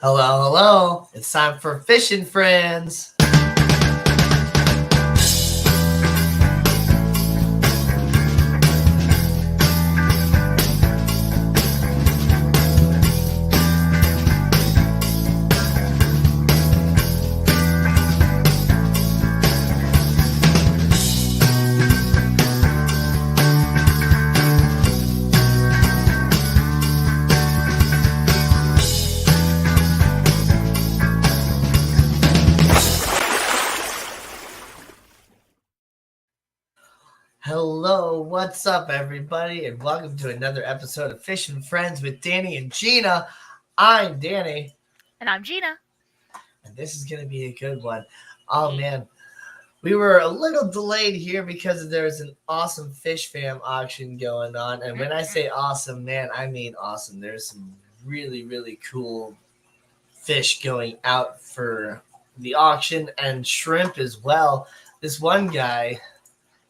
Hello, hello. It's time for Fishing Friends. Hello, what's up, everybody, and welcome to another episode of Fishing Friends with Danny and Gina. I'm Danny, And I'm Gina. and this is going to be a good one. Oh, man. We were a little delayed here because there's an awesome Fish Fam auction going on. And when I say awesome, man, I mean awesome. There's some really, really cool fish going out for the auction and shrimp as well. This one guy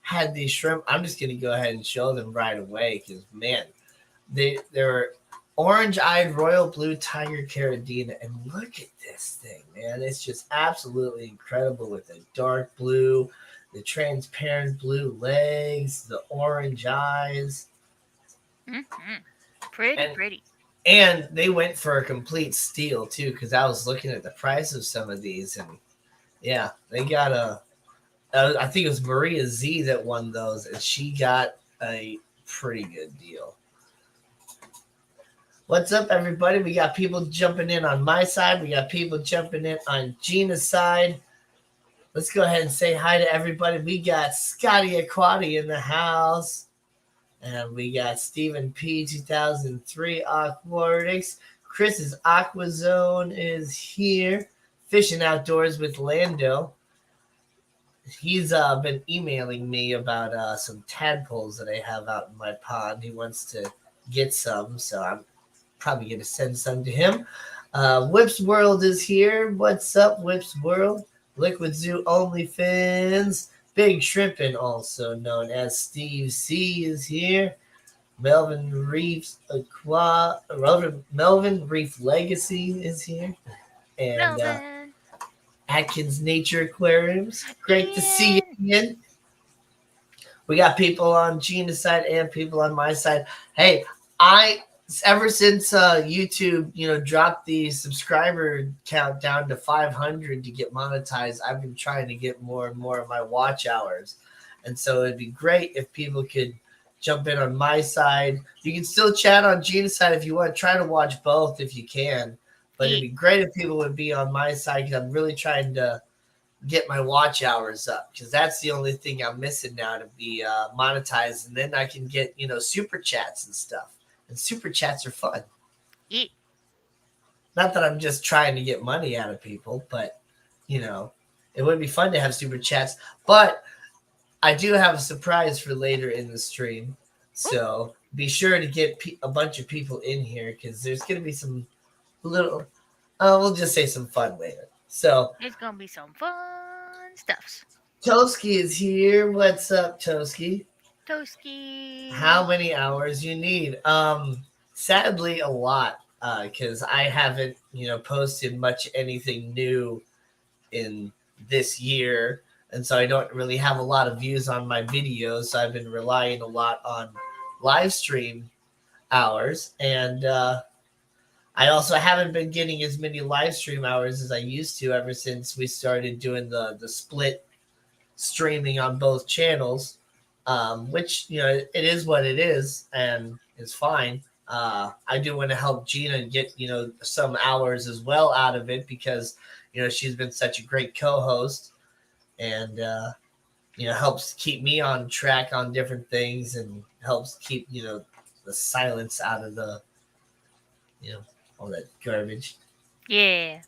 had these shrimp. I'm just gonna go ahead and show them right away because man, they're orange-eyed royal blue tiger caradina, and look at this thing, man! It's just absolutely incredible with the dark blue, the transparent blue legs, the orange eyes. Pretty. And they went for a complete steal too, because I was looking at the price of some of these, and yeah, they got I think it was Maria Z that won those, and she got a pretty good deal. What's up, everybody? We got people jumping in on my side. We got people jumping in on Gina's side. Let's go ahead and say hi to everybody. We got Scotty Aquati in the house. And we got Stephen P. 2003 Aquatics. Chris's Aqua Zone is here. Fishing Outdoors with Lando. He's been emailing me about some tadpoles that I have out in my pond. He wants to get some, so I'm probably going to send some to him. Whips World is here. What's up, Whips World? Liquid Zoo OnlyFans. Big Shrimpin', also known as Steve C, is here. Melvin Reef Legacy is here. And Atkins Nature Aquariums. Great to see you again. We got people on Gina's side and people on my side. Hey, ever since YouTube, dropped the subscriber count down to 500 to get monetized, I've been trying to get more and more of my watch hours. And so it'd be great if people could jump in on my side. You can still chat on Gina's side if you want. Try to watch both if you can. But it'd be great if people would be on my side because I'm really trying to get my watch hours up because that's the only thing I'm missing now to be monetized. And then I can get, super chats and stuff. And super chats are fun. Yeah. Not that I'm just trying to get money out of people, but, it would be fun to have super chats. But I do have a surprise for later in the stream. So be sure to get a bunch of people in here because there's going to be some little, we'll just say some fun later. So it's going to be some fun stuffs. Toski is here. What's up, Toski? Toski. How many hours you need? Sadly, a lot because I haven't, posted much anything new in this year. And so I don't really have a lot of views on my videos. So I've been relying a lot on live stream hours. And I also haven't been getting as many live stream hours as I used to ever since we started doing the split streaming on both channels, which, it is what it is and it's fine. I do want to help Gina get, some hours as well out of it because, she's been such a great co-host. And, helps keep me on track on different things and helps keep, the silence out of the, all that garbage. Yeah.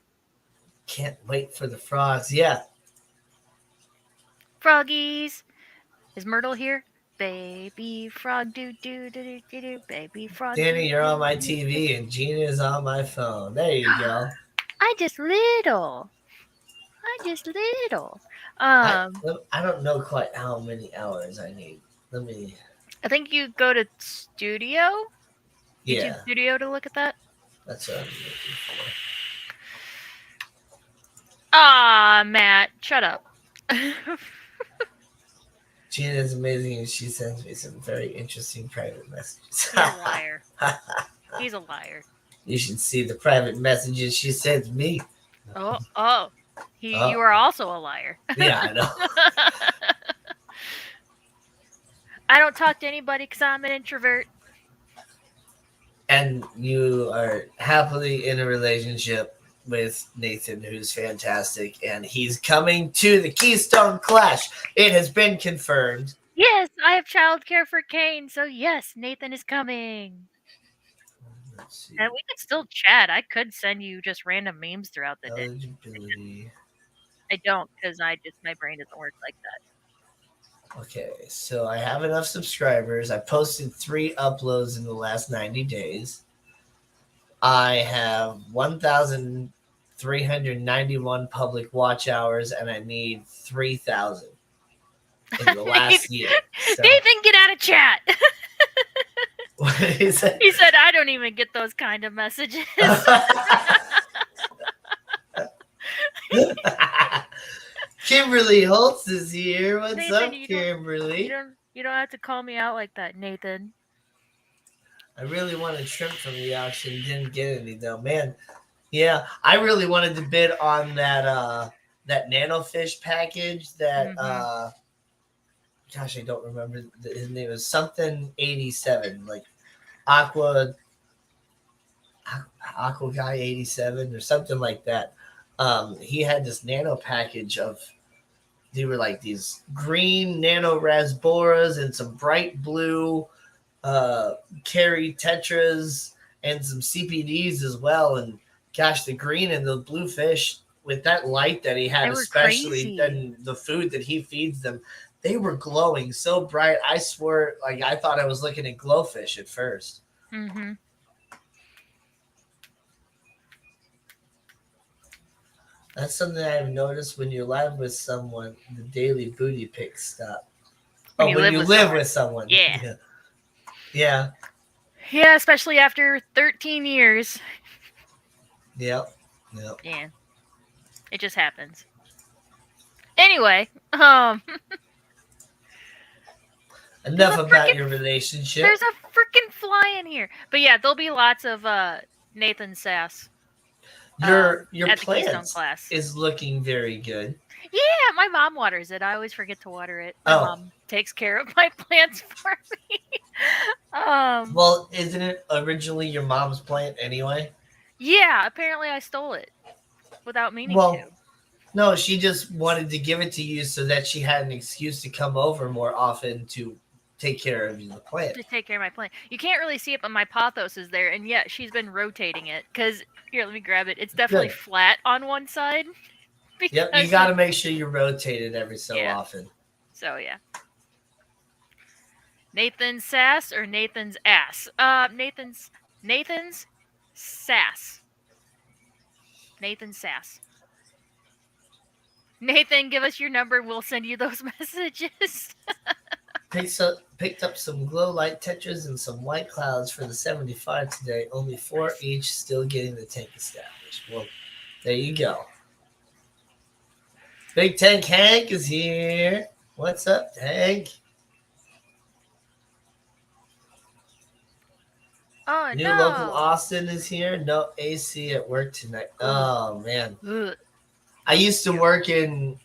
Can't wait for the frogs. Yeah. Froggies. Is Myrtle here? Baby frog, do, baby frog. Danny, you're on my TV and Gina is on my phone. There you go. I just little. I don't know quite how many hours I need. I think you go to studio. Yeah. YouTube studio to look at that. That's what I'm looking for. Ah, Matt, shut up. Gina is amazing, and she sends me some very interesting private messages. He's a liar. He's a liar. You should see the private messages she sends me. Oh. You Oh, are also a liar. yeah, I know. I don't talk to anybody because I'm an introvert. And you are happily in a relationship with Nathan, who's fantastic, and he's coming to the Keystone Clash. It has been confirmed. Yes, I have childcare for Kane, so yes, Nathan is coming. Let's see. And we could still chat. I could send you just random memes throughout the day. Eligibility. I don't because my brain doesn't work like that. Okay, so I have enough subscribers. I posted 3 uploads in the last 90 days. I have 1,391 public watch hours, and I need 3,000 in the last year. So, Nathan, get out of chat. what is it? He said, I don't even get those kind of messages. Kimberly Holtz is here. What's Nathan, up, you Kimberly? don't have to call me out like that, Nathan. I really wanted shrimp from the auction. Didn't get any though, man. Yeah, I really wanted to bid on that nanofish package. Gosh, I don't remember his name. Is something 87, like Aqua Guy 87 or something like that. He had this nano package of, they were like these green nano rasboras and some bright blue carry tetras and some CPDs as well. And gosh, the green and the blue fish with that light that he had, especially then the food that he feeds them, they were glowing so bright. I swear, like I thought I was looking at glowfish at first. Mm-hmm. That's something I've noticed when you're live with someone, the daily booty pics stop. When you live with someone. Yeah. Yeah. Yeah, especially after 13 years. Yep. Yeah. It just happens. Anyway, enough about your relationship. There's a freaking fly in here. But yeah, there'll be lots of Nathan sass. Your at the Keystone plants class is looking very good. Yeah, my mom waters it. I always forget to water it. My mom takes care of my plants for me. Well, isn't it originally your mom's plant anyway? Yeah, apparently I stole it without meaning to. No, she just wanted to give it to you so that she had an excuse to come over more often to take care of the plant. To take care of my plant. You can't really see it, but my pothos is there, and yet she's been rotating it. Because, here, let me grab it. It's definitely flat on one side. Yep, you got to make sure you rotate it every so often. So, yeah. Nathan's sass or Nathan's ass? Nathan's sass. Nathan's sass. Nathan, give us your number. We'll send you those messages. Picked up some glow light tetras and some white clouds for the 75 today. Only 4 each, still getting the tank established. Well, there you go. Big Tank Hank is here. What's up, Hank? Oh, New local Austin is here. No AC at work tonight. Oh, man. Ugh. I used to work in,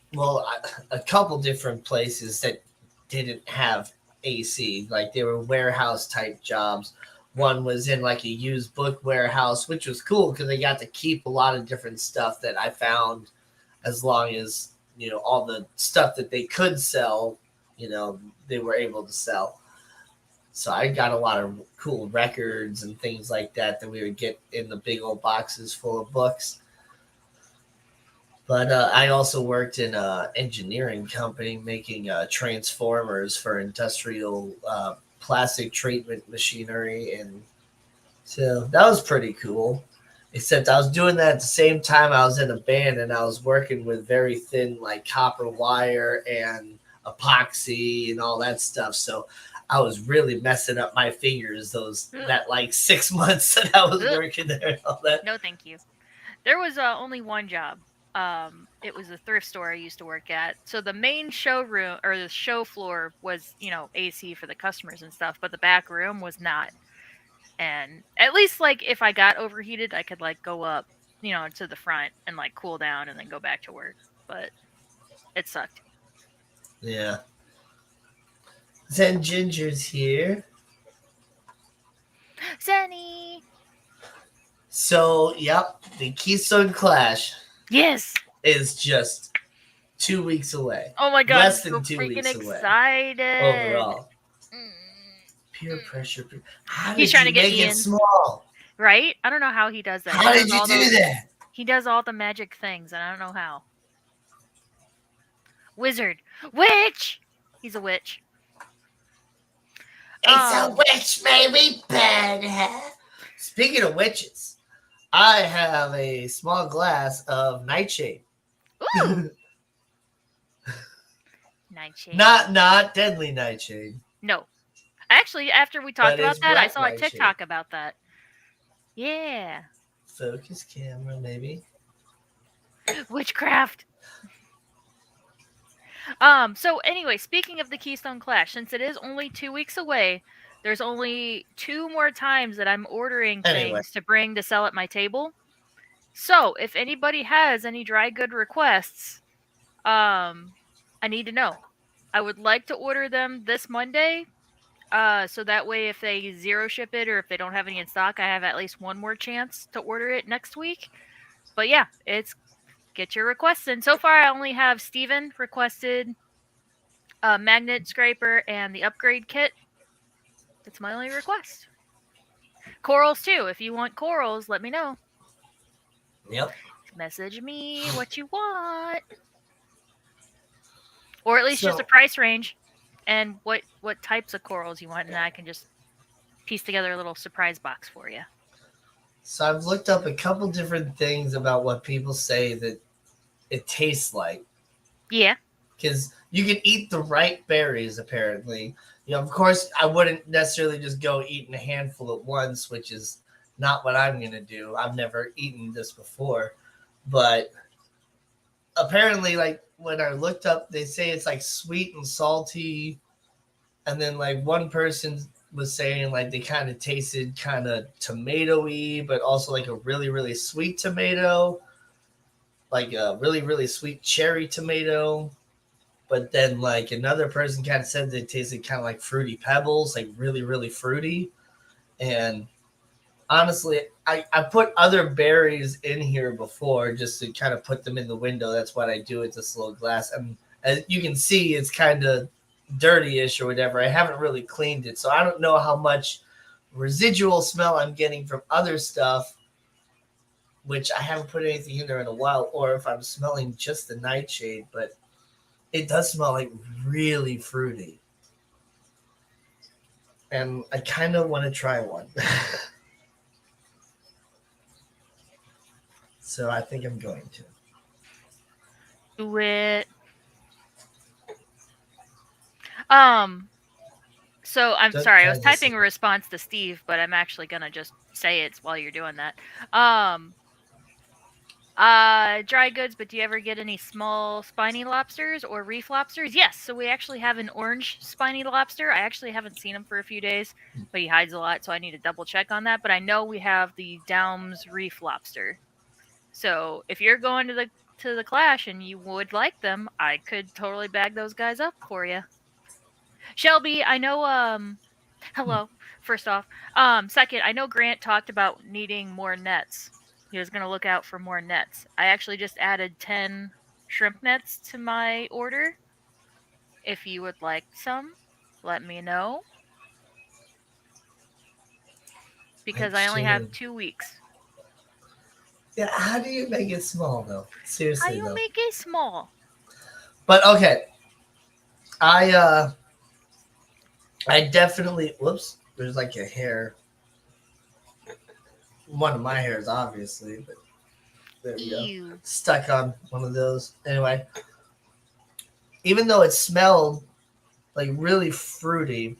a couple different places that didn't have AC. Like, they were warehouse type jobs. One was in like a used book warehouse, which was cool because they got to keep a lot of different stuff that I found, as long as, all the stuff that they could sell, they were able to sell. So I got a lot of cool records and things like that we would get in the big old boxes full of books. But I also worked in an engineering company making transformers for industrial plastic treatment machinery. And so that was pretty cool. Except I was doing that at the same time I was in a band, and I was working with very thin, like, copper wire and epoxy and all that stuff. So I was really messing up my fingers that like 6 months that I was working there and all that. No, thank you. There was only one job It was a thrift store I used to work at. So the main showroom or the show floor was, AC for the customers and stuff, but the back room was not. And at least like if I got overheated, I could like go up, to the front and like cool down and then go back to work. But it sucked. Yeah. Zen Ginger's here. Zenny. So, yep, the Keystone Clash Yes. is just 2 weeks away. Oh my god, Less I'm than so 2 freaking weeks away. excited. Overall. Mm. Peer pressure. How He's did trying you to get make Ian. it small? Right? I don't know how he does that. How did you do that? He does all the magic things, and I don't know how. Wizard. Witch! He's a witch. It's a witch, baby. Speaking of witches, I have a small glass of Nightshade. Ooh! Nightshade. Not deadly Nightshade. No. Actually, after we talked about that, I saw a TikTok about that. Yeah. Focus camera, maybe. Witchcraft. So anyway, speaking of the Keystone Clash, since it is only 2 weeks away, there's only 2 more times that I'm ordering things to bring to sell at my table. So, if anybody has any dry good requests, I need to know. I would like to order them this Monday. So that way if they zero ship it or if they don't have any in stock, I have at least one more chance to order it next week. But yeah, it's get your requests in. So far I only have Steven requested a magnet scraper and the upgrade kit. That's my only request. Corals too. If you want corals, let me know. Yep. Message me what you want. Or at least just a price range and what types of corals you want, and I can just piece together a little surprise box for you. So I've looked up a couple different things about what people say that it tastes like. Yeah. Because you can eat the right berries, apparently. Of course, I wouldn't necessarily just go eating a handful at once, which is not what I'm going to do. I've never eaten this before. But apparently, like, when I looked up, they say it's, like, sweet and salty. And then, like, one person was saying, like, they kind of tasted kind of tomato-y, but also, like, a really, really sweet tomato. Like, a really, really sweet cherry tomato. But then, like, another person kind of said they tasted kind of like Fruity Pebbles, like really, really fruity. And honestly, I put other berries in here before just to kind of put them in the window. That's what I do with this little glass. And as you can see, it's kind of dirty-ish or whatever. I haven't really cleaned it, so I don't know how much residual smell I'm getting from other stuff, which I haven't put anything in there in a while, or if I'm smelling just the Nightshade. But it does smell like really fruity. And I kind of want to try one. So I think I'm going to. Do it. So I'm sorry, I was typing a response to Steve, but I'm actually gonna just say it while you're doing that. Dry goods, but do you ever get any small spiny lobsters or reef lobsters? Yes, so we actually have an orange spiny lobster. I actually haven't seen him for a few days, but he hides a lot, so I need to double check on that. But I know we have the Downs reef lobster. So if you're going to the Clash and you would like them, I could totally bag those guys up for you. Shelby, I know hello, first off. Second, I know Grant talked about needing more nets. He was going to look out for more nets. I actually just added 10 shrimp nets to my order. If you would like some, let me know. Because I only have 2 weeks. Yeah, how do you make it small, though? Seriously, how do you make it small? But, okay. I definitely... Whoops. There's like a hair. One of my hairs, obviously, but there we go. Stuck on one of those. Anyway, even though it smelled like really fruity,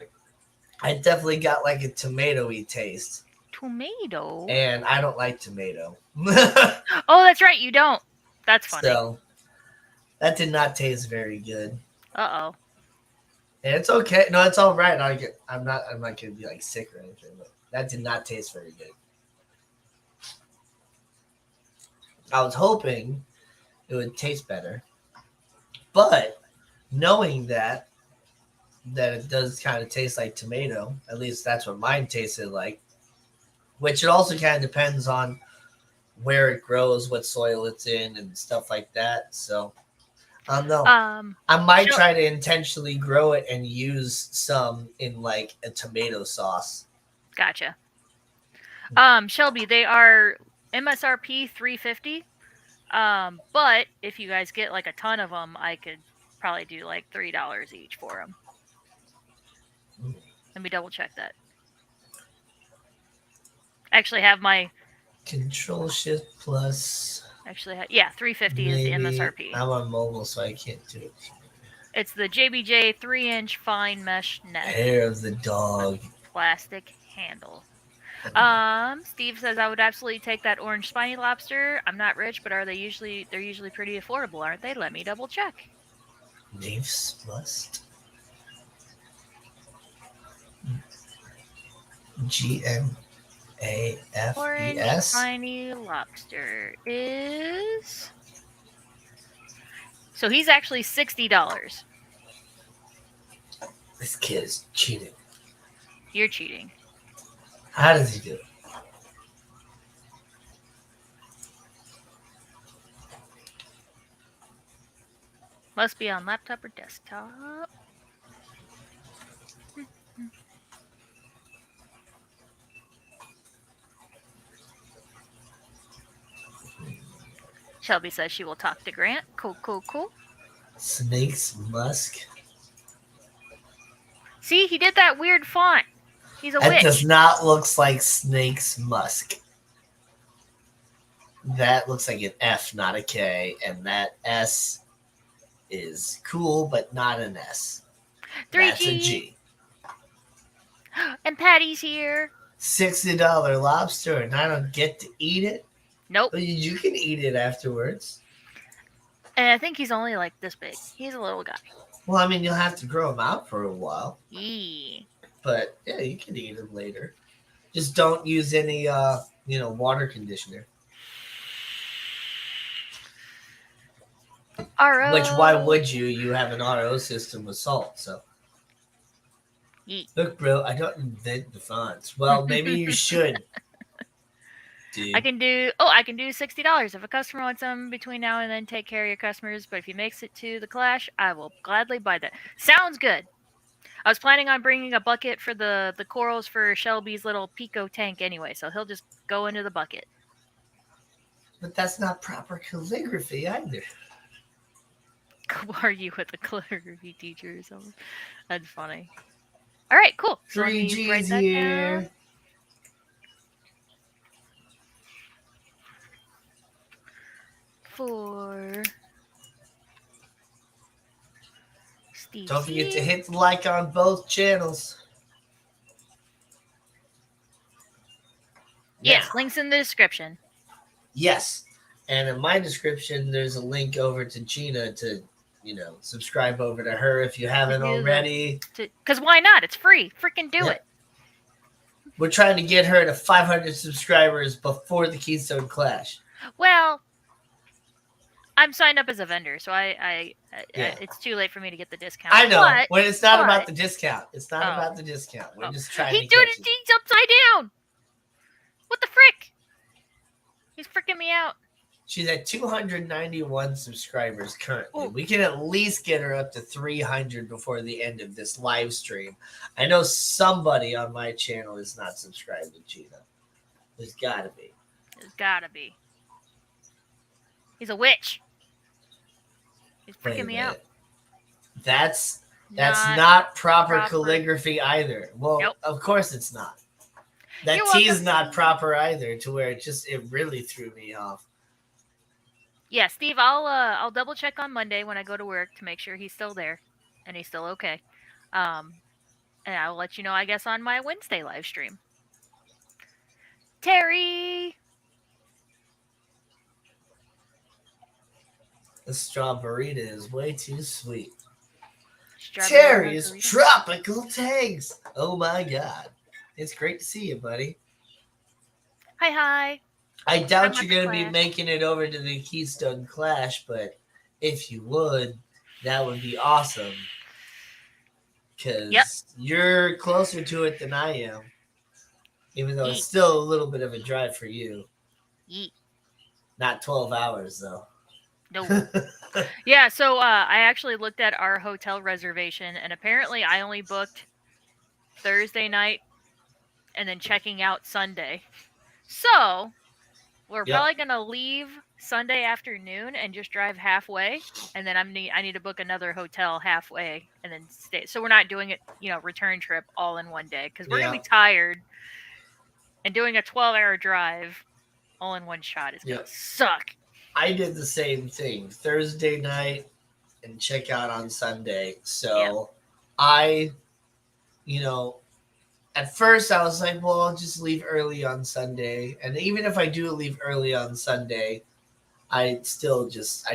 I definitely got like a tomato-y taste. Tomato? And I don't like tomato. Oh, that's right, you don't. That's funny. So that did not taste very good. Uh-oh. And it's okay. No, it's all right. I'm not gonna be like sick or anything, but that did not taste very good. I was hoping it would taste better. But knowing that it does kind of taste like tomato, at least that's what mine tasted like. Which it also kind of depends on where it grows, what soil it's in, and stuff like that. So I don't know. I might try to intentionally grow it and use some in like a tomato sauce. Gotcha. Shelby, they are MSRP $3.50. But if you guys get like a ton of them, I could probably do like $3 each for them. Let me double check that. I actually have my Control Shift Plus. Actually, yeah, $3.50 is the MSRP. I'm on mobile, so I can't do it. It's the JBJ 3-inch fine mesh net. Hair of the dog. Plastic handle. Steve says I would absolutely take that orange spiny lobster. I'm not rich, but they're usually pretty affordable, aren't they? Let me double check. Nave's Must. GMAFES. Orange spiny lobster is. So he's actually $60. This kid is cheating. You're cheating. How does he do it? Must be on laptop or desktop. Shelby says she will talk to Grant. Cool. Snake's Musk. See, he did that weird font. He's a witch. That does not look like Snake's Musk. That looks like an F, not a K, and that S is cool, but not an S. 3G. That's a G. And Patty's here. $60 lobster, and I don't get to eat it? Nope. Well, you can eat it afterwards. And I think he's only like this big. He's a little guy. Well, I mean, you'll have to grow him out for a while. Yee. But, yeah, you can eat him later. Just don't use any, water conditioner. RO. Which, why would you? You have an RO system with salt, so. Yee. Look, bro, I don't invent the fonts. Well, maybe you should. Dude. I can do $60 if a customer wants them between now and then. Take care of your customers, but if he makes it to the Clash, I will gladly buy that. Sounds good. I was planning on bringing a bucket for the corals for Shelby's little Pico tank anyway, so he'll just go into the bucket. But that's not proper calligraphy either. Are you with a calligraphy teacher or something? That's funny. All right, cool. So 3G's here. Down. For Steve. Don't forget to hit the like on both channels. Yes, now, links in the description. Yes. And in my description, there's a link over to Gina to, subscribe over to her if you haven't already. Because why not? It's free. Freaking do it. We're trying to get her to 500 subscribers before the Keystone Clash. Well, I'm signed up as a vendor, so it's too late for me to get the discount. I know. When it's not about the discount. It's not about the discount. We're just trying to get you. He's upside down. What the frick? He's freaking me out. She's at 291 subscribers currently. Ooh. We can at least get her up to 300 before the end of this live stream. I know somebody on my channel is not subscribed to Gina. There's got to be. He's a witch. He's freaking me out. That's not proper calligraphy either. Well, nope. Of course it's not. That T is not proper either, to where it really threw me off. Yeah, Steve, I'll double check on Monday when I go to work to make sure he's still there and he's still okay. And I'll let you know, I guess, on my Wednesday live stream. Terry. The strawberry is way too sweet. Strawberry Terry's margarita. tropical tanks. Oh my god. It's great to see you, buddy. Hi, hi. I I'm doubt at you're the going to be Clash. making it over to the Keystone Clash, but if you would, that would be awesome. Yep. Because you're closer to it than I am, even though it's Yeet. still a little bit of a drive for you. Yeet. Not 12 hours, though. No. Yeah, so I actually looked at our hotel reservation, and apparently I only booked Thursday night and then checking out Sunday. So we're Yep. probably gonna leave Sunday afternoon and just drive halfway, and then I need to book another hotel halfway and then stay. So we're not doing it, return trip all in one day because we're gonna be Yeah. tired, and doing a 12-hour drive all in one shot is gonna Yep. suck. I did the same thing. Thursday night and check out on Sunday. Yep. So I, you know, at first I was like, well, I'll just leave early on Sunday. And even if I do leave early on Sunday, I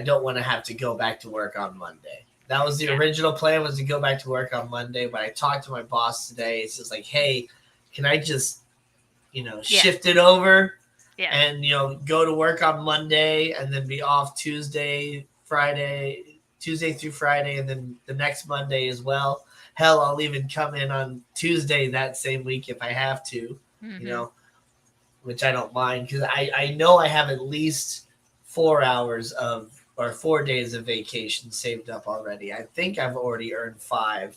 don't want to have to go back to work on Monday. That was the original plan, was to go back to work on Monday. But I talked to my boss today. It's just like, hey, can I just, shift it over? Yeah. And go to work on Monday and then be off Tuesday through Friday, and then the next Monday as well. Hell, I'll even come in on Tuesday that same week if I have to, which I don't mind, because I know I have at least 4 days of vacation saved up already. I think I've already earned 5,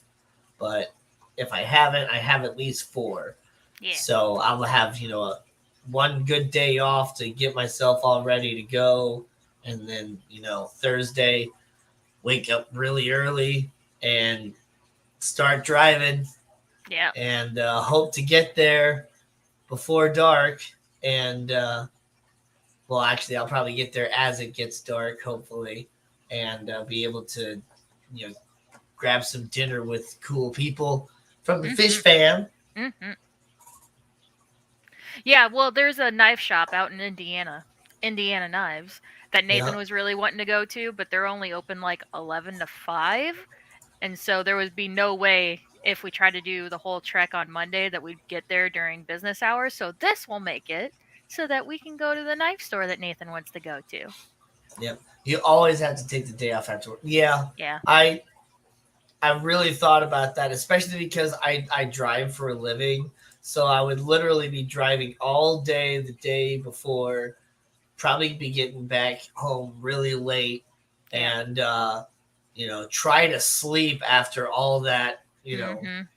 but if I haven't, I have at least 4. Yeah. So I'll have one good day off to get myself all ready to go, and then Thursday wake up really early and start driving. Yeah. And hope to get there before dark. And well, actually, I'll probably get there as it gets dark, hopefully, and be able to grab some dinner with cool people from the Fish Fam. Mm-hmm. Yeah, well, there's a knife shop out in Indiana Knives, that Nathan was really wanting to go to, but they're only open like 11 to 5. And so there would be no way, if we try to do the whole trek on Monday, that we'd get there during business hours. So this will make it so that we can go to the knife store that Nathan wants to go to. Yep. You always have to take the day off after work. Yeah. Yeah. I really thought about that, especially because I drive for a living. So I would literally be driving all day the day before, probably be getting back home really late, and try to sleep after all that,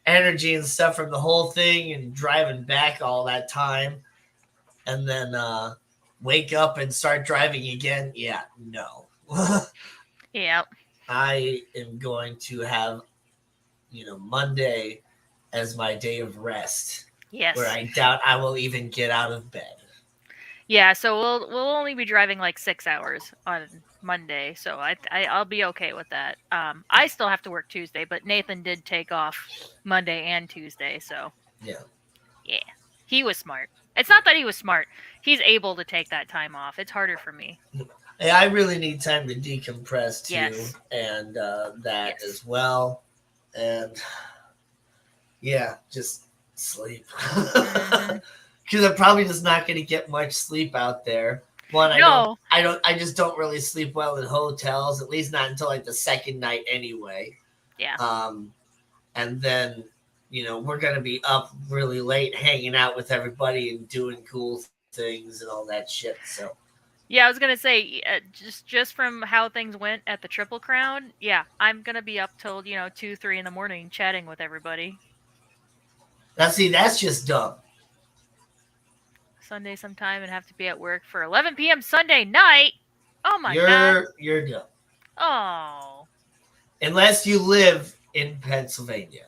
energy and stuff from the whole thing, and driving back all that time, and then wake up and start driving again. Yeah, no. Yeah. I am going to have, Monday as my day of rest. Yes. Where I doubt I will even get out of bed. Yeah, so we'll only be driving like 6 hours on Monday, so I'll be okay with that. I still have to work Tuesday, but Nathan did take off Monday and Tuesday, so yeah, he was smart. It's not that he was smart; he's able to take that time off. It's harder for me. Hey, I really need time to decompress too, Yes. and that as well, and just sleep. Because I'm probably just not going to get much sleep out there. One, I just don't really sleep well in hotels, at least not until like the second night anyway. Yeah. And then, we're going to be up really late hanging out with everybody and doing cool things and all that shit. So. Yeah, I was going to say, just from how things went at the Triple Crown, I'm going to be up till, 2, 3 in the morning chatting with everybody. Now, see, that's just dumb. Sunday sometime and have to be at work for 11 p.m. Sunday night. Oh my god. You're dumb. Oh. Unless you live in Pennsylvania.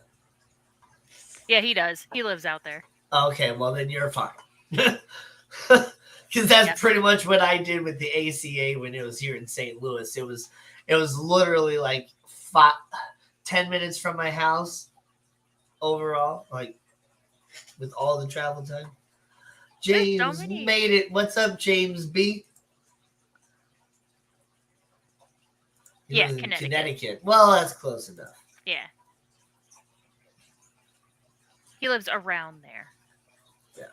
Yeah, he does. He lives out there. Okay, well then you're fine. Because that's pretty much what I did with the ACA when it was here in St. Louis. It was literally like 10 minutes from my house overall, like with all the travel time. James made it. What's up, James B? He Yeah, lives in Connecticut. Connecticut. Well, that's close enough. Yeah. He lives around there. Yeah.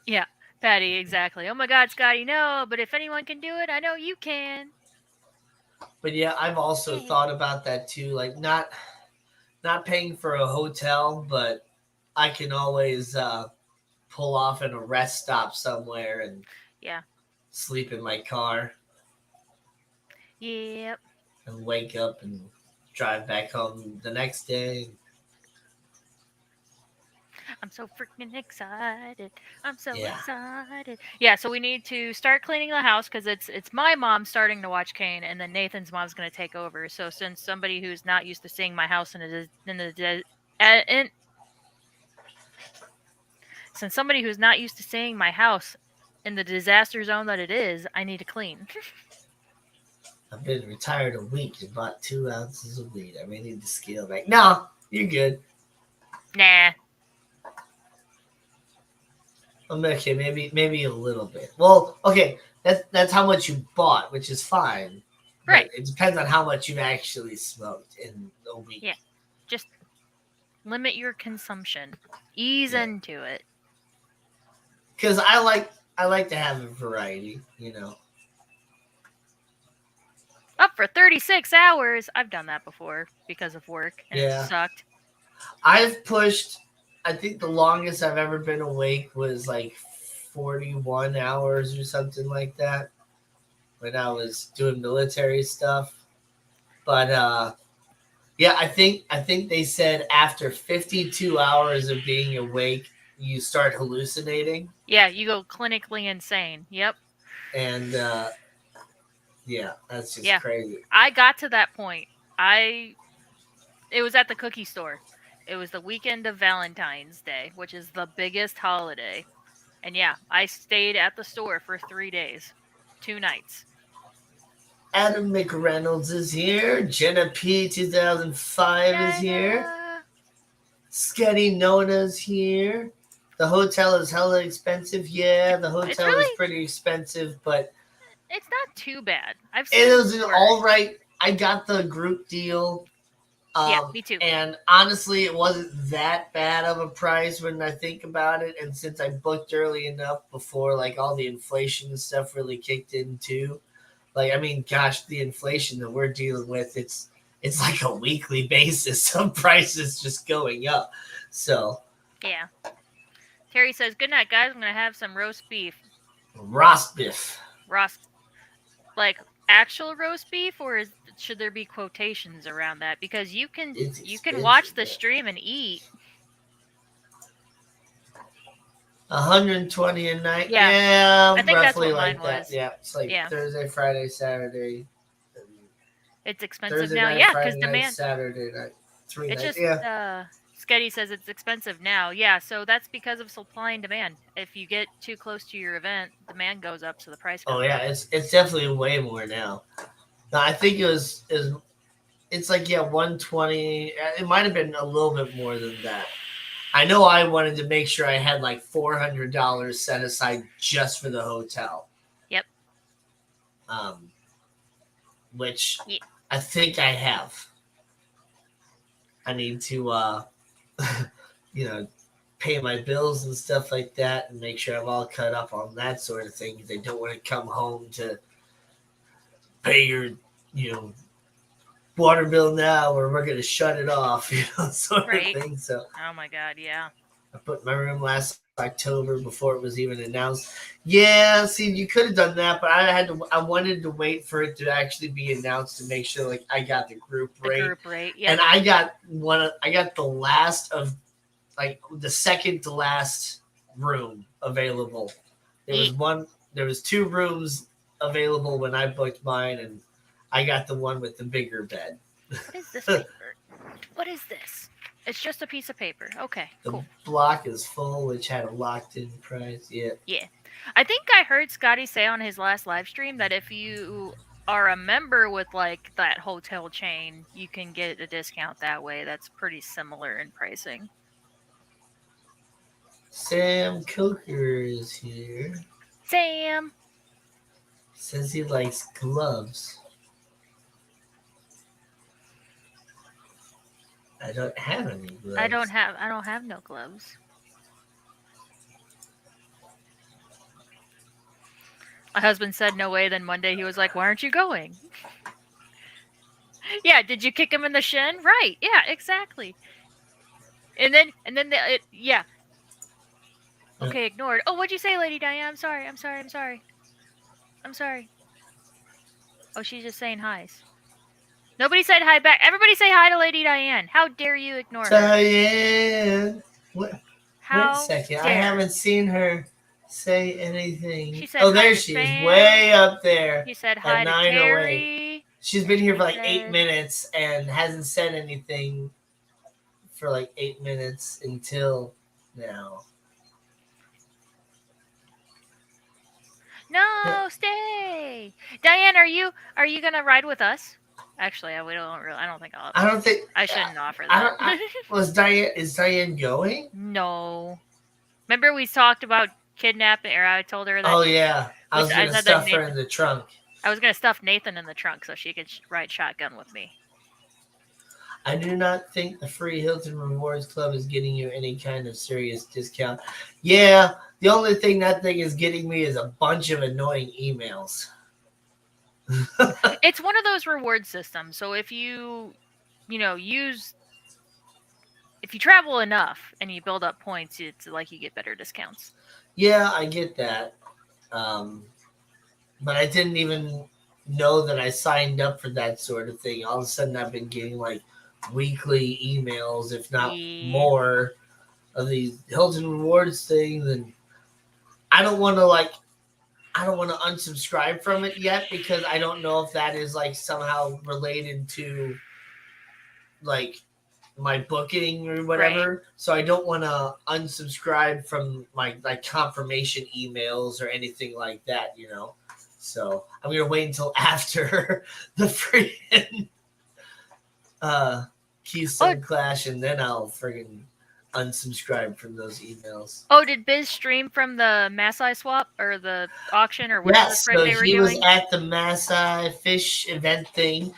Yeah, Patty, exactly. Oh my God, Scotty, no, but if anyone can do it, I know you can. But yeah, I've also Yay. thought about that too. Like not paying for a hotel, but I can always pull off in a rest stop somewhere and Yeah. sleep in my car Yep. and wake up and drive back home the next day. I'm so freaking excited. I'm so Yeah. excited. Yeah, so we need to start cleaning the house because it's my mom starting to watch Kane, and then Nathan's mom's going to take over. So since somebody who's not used to seeing my house in since somebody who's not used to seeing my house in the disaster zone that it is, I need to clean. I've been retired a week and bought 2 ounces of weed. I may need to scale back. No, you're good. Nah. I'm okay. Maybe a little bit. Well, okay. That's how much you bought, which is fine. But Right. it depends on how much you've actually smoked in a week. Yeah. Just limit your consumption. Ease Yeah. into it. Because I like to have a variety. Up for 36 hours. I've done that before because of work, and it Yeah. sucked. I've pushed. I think the longest I've ever been awake was like 41 hours or something like that when I was doing military stuff. But yeah, I think they said after 52 hours of being awake, you start hallucinating, Yeah, you go clinically insane. Yep. and yeah, that's just Yeah. crazy. I got to that point. I It was at the cookie store. It was the weekend of Valentine's Day, which is the biggest holiday. And yeah, I stayed at the store for 3 days. 2 nights. Adam McReynolds is here. Jenna P 2005 is here. China. Sketty Nona's here. The hotel is hella expensive. Yeah, the It's hotel is really pretty expensive, but it's not too bad. I've it seen was an all worse. right. I got the group deal. Yeah, me too. And honestly, it wasn't that bad of a price when I think about it. And since I booked early enough before like all the inflation and stuff really kicked in too, like I mean, gosh, the inflation that we're dealing with, it's like a weekly basis of prices just going up. So Yeah. Terry says, "Good night, guys. I'm going to have some roast beef." roast beef. Roast like actual roast beef, or should there be quotations around that, because It's you can expensive, watch the man. stream and eat. 120 a night. Yeah, Yeah, I think that's roughly what mine like that. was. Yeah, it's like Yeah, Thursday, Friday, Saturday. it's expensive Thursday now. night, Yeah, because Friday night, demand. Saturday night. Three It's nights. just Yeah. Sketty says it's expensive now. Yeah, so that's because of supply and demand. If you get too close to your event, demand goes up, so the price Oh goes yeah, up. it's definitely way more now. No, I think it's like yeah 120. It might have been a little bit more than that. I know I wanted to make sure I had like $400 set aside just for the hotel, Yep. um, which Yeah. I think I have. I need to you know pay my bills and stuff like that and make sure I'm all cut up on that sort of thing. They don't want to come home to pay your you know water bill now or we're going to shut it off, sort of Right. thing. So Oh my god, yeah. I put my room last October before it was even announced. Yeah, see, you could have done that, but I wanted to wait for it to actually be announced to make sure like I got the group The rate. group rate. And Yep. I got the last of like the second to last room available. There was 2 rooms available when I booked mine and I got the one with the bigger bed. What is this paper? What is this? It's just a piece of paper. Okay, The cool. block is full, which had a locked in price. Yeah. Yeah. I think I heard Scotty say on his last live stream that if you are a member with like that hotel chain, you can get a discount that way. That's pretty similar in pricing. Sam Coker is here. Sam. Says he likes gloves. I don't have any gloves. I don't have no gloves. My husband said no way. Then Monday he was like, "Why aren't you going?" Yeah, did you kick him in the shin? Right. Yeah, exactly. Yeah. Okay, ignored. Oh, what'd you say, Lady Diane? I'm sorry. I'm sorry. I'm sorry. I'm sorry. Oh, she's just saying hi's. Nobody said hi back. Everybody say hi to Lady Diane. How dare you ignore her? Diane. What? Wait a How second. I dare? haven't seen her say anything. She said Oh, hi there to she is, Sam. way up there She said at hi to 9:08. Terry. She's And been here she for like 8 said, minutes and hasn't said anything for like 8 minutes until now. "No, stay." Diane, are you gonna ride with us? Actually, I don't think I'll. I don't think I shouldn't offer I that. don't. Was Diane? Is Diane going? No. Remember we talked about kidnapping, or I told her that Oh yeah, I was I gonna said that stuff her Nathan. in the trunk. I was gonna stuff Nathan in the trunk so she could ride shotgun with me. I do not think the free Hilton Rewards Club is getting you any kind of serious discount. Yeah, the only thing that thing is getting me is a bunch of annoying emails. It's one of those reward systems. So use if you travel enough and you build up points, it's like you get better discounts. Yeah, I get that. Um, but I didn't even know that I signed up for that sort of thing. All of a sudden, I've been getting like weekly emails, if not Yeah. more, of these Hilton Rewards things, and I don't want to like I don't want to unsubscribe from it yet because I don't know if that is like somehow related to like my booking or Right. whatever. So I don't want to unsubscribe from my like confirmation emails or anything like that. So I'm gonna wait until after the freaking uh Oh, Keystone Clash and then I'll friggin' unsubscribe from those emails. oh, did Biz stream from the Maasai swap or the auction or whatever the Yes, frick so they were he was doing? at the Maasai fish event thing.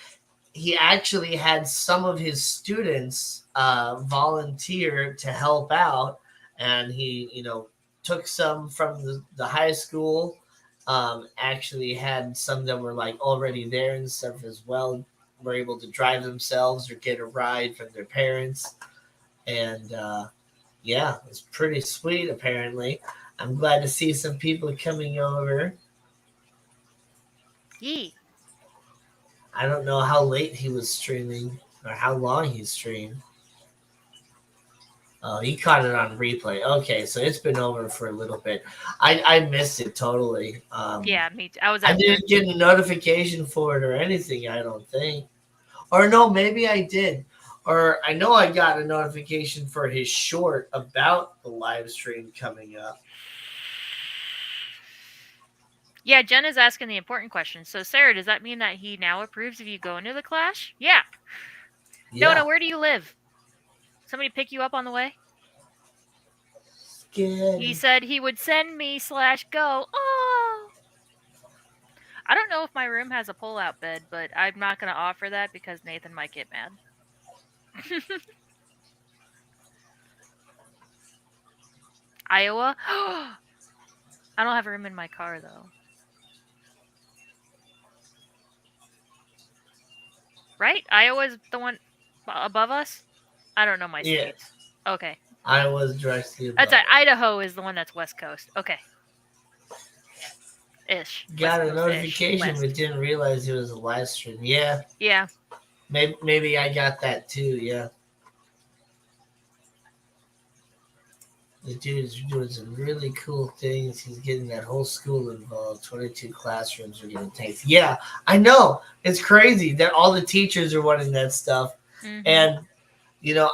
He actually had some of his students volunteer to help out, and he, took some from the high school. Actually, had some that were like already there and stuff as well. Were able to drive themselves or get a ride from their parents, and yeah, it's pretty sweet. Apparently, I'm glad to see some people coming over. Yee. I don't know how late he was streaming or how long he streamed. Oh, he caught it on replay. Okay, so it's been over for a little bit. I missed it totally. Yeah, me too. I was I at work. didn't get a notification for it or anything. I don't think. Or no, maybe I did. Or I know I got a notification for his short about the live stream coming up. Yeah, Jen is asking the important question. So, Sarah, does that mean that he now approves of you going to the Clash? Yeah. Nona, Yeah, where do you live? Somebody pick you up on the way? He scared. said he would send me / go. Oh. I don't know if my room has a pull-out bed, but I'm not going to offer that because Nathan might get mad. Iowa? I don't have room in my car, though. Right? Iowa's the one above us? I don't know my Yeah, states. Okay. I was directly That's above right. it. Idaho is the one that's West Coast. Okay. Ish. West Got a Coast ish. notification but West. didn't realize it was a live stream. Yeah, Yeah. maybe I got that too. Yeah. The dude is doing some really cool things. He's getting that whole school involved. 22 classrooms are getting taken. Yeah, I know. It's crazy that all the teachers are wanting that stuff. Mm-hmm. And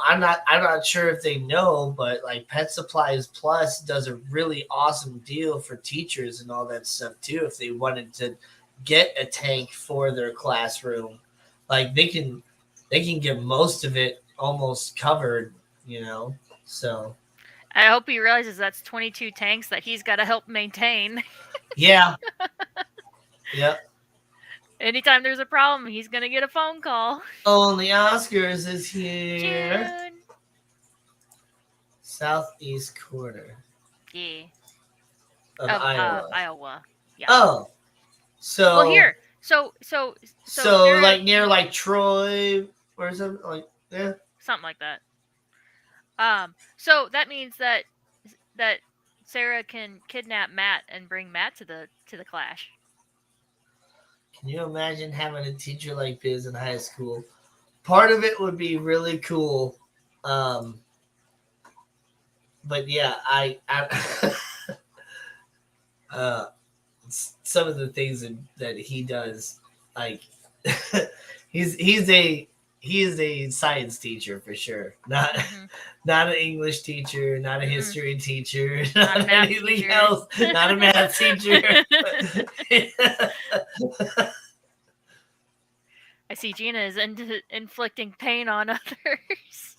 I'm not sure if they know, but like Pet Supplies Plus does a really awesome deal for teachers and all that stuff too. If they wanted to get a tank for their classroom, like they can get most of it almost covered. So I hope he realizes that's 22 tanks that he's got to help maintain. yeah, Yep. Anytime there's a problem, he's gonna get a phone call. Only Oscars is here. June. Southeast corner Yeah. of Of Iowa. Iowa. Yeah. Oh, so Well, here. So Sarah, like near like Troy or something like yeah. something like that. So that means that Sarah can kidnap Matt and bring Matt to the clash. Can you imagine having a teacher like Biz in high school? Part of it would be really cool. Um, but yeah, I uh, some of the things that he does, like he's a he is a science teacher for sure. Not an English teacher, not a history teacher, Not a math anything teacher. else, not a math teacher. I see Gina is inflicting pain on others.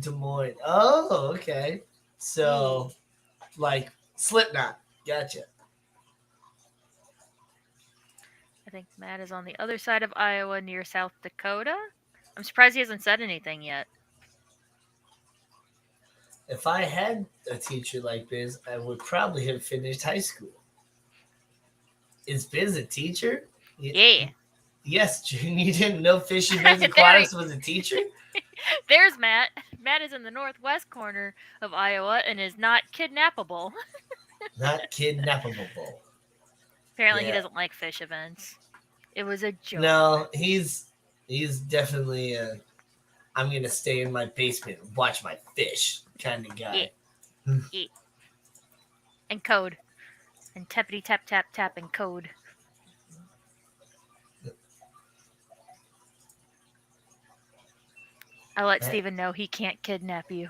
Des Moines. Oh, okay. So, like Slipknot. Gotcha. I think Matt is on the other side of Iowa near South Dakota. I'm surprised he hasn't said anything yet. If I had a teacher like Biz, I would probably have finished high school. Is Biz a teacher? Yeah. Yes, June. You didn't know Fishy Biz Aquatics was a teacher? There's Matt. Matt is in the northwest corner of Iowa and is not kidnappable. Not kidnappable. Apparently, he doesn't like fish events. It was a joke. No, he's definitely I'm gonna stay in my basement and watch my fish kind of guy. Yeah. And code. And tappity tap tap tap and code. I'll let Steven know he can't kidnap you.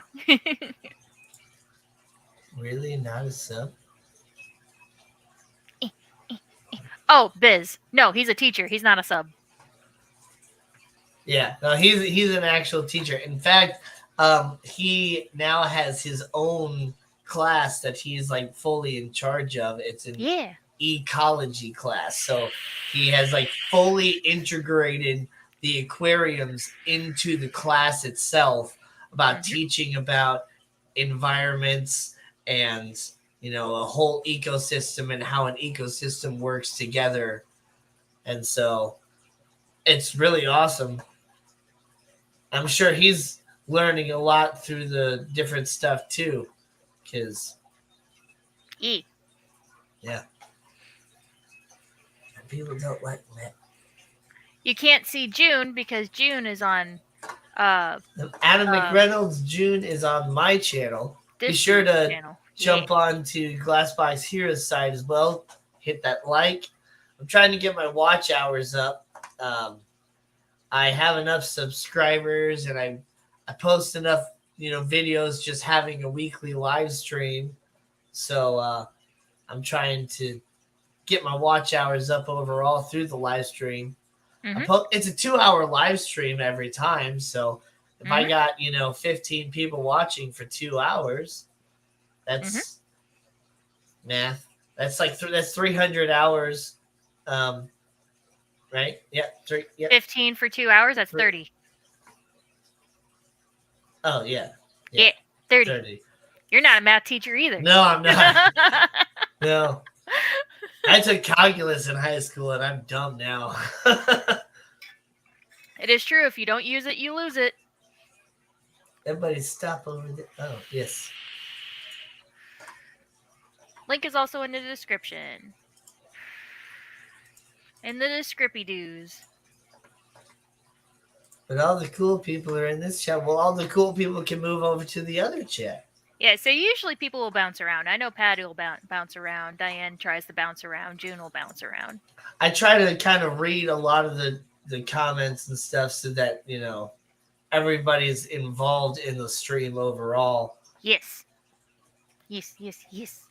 Really? Not a sub? Oh, Biz. No, he's a teacher. He's not a sub. Yeah, no, he's an actual teacher. In fact, he now has his own class that he's like fully in charge of. It's an ecology class, so he has like fully integrated the aquariums into the class itself about teaching about environments and a whole ecosystem and how an ecosystem works together. And so it's really awesome. I'm sure he's learning a lot through the different stuff too, because yeah, people don't like that. You can't see June because June is on Adam McReynolds. June is on my channel. Be sure to jump on to Glassbox Heroes side as well. Hit that like. I'm trying to get my watch hours up. I have enough subscribers and I post enough, videos just having a weekly live stream. So I'm trying to get my watch hours up overall through the live stream. It's a 2-hour live stream every time. So if I got, 15 people watching for 2 hours, that's math. That's like that's 300 hours. Right? Yeah. 15 for 2 hours. That's 30. Oh yeah. Yeah. 30. You're not a math teacher either. No, I'm not. No. I took calculus in high school and I'm dumb now. It is true. If you don't use it, you lose it. Everybody stop over there. Oh, yes. Link is also in the description. In the descripy-doos. But all the cool people are in this chat. Well, all the cool people can move over to the other chat. Yeah, so usually people will bounce around. I know Patty will bounce around. Diane tries to bounce around. June will bounce around. I try to kind of read a lot of the comments and stuff so that, everybody's involved in the stream overall. Yes. Yes.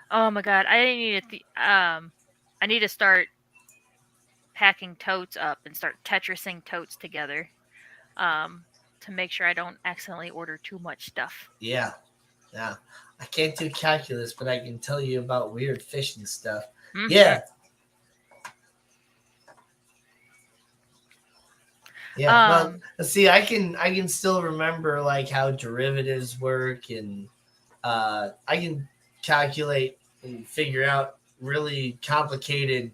Oh my god, I need to start packing totes up and start Tetrising totes together. To make sure I don't accidentally order too much stuff. Yeah. I can't do calculus, but I can tell you about weird fish and stuff. Mm-hmm. Yeah. Yeah. Well, see, I can still remember like how derivatives work, and I can calculate and figure out really complicated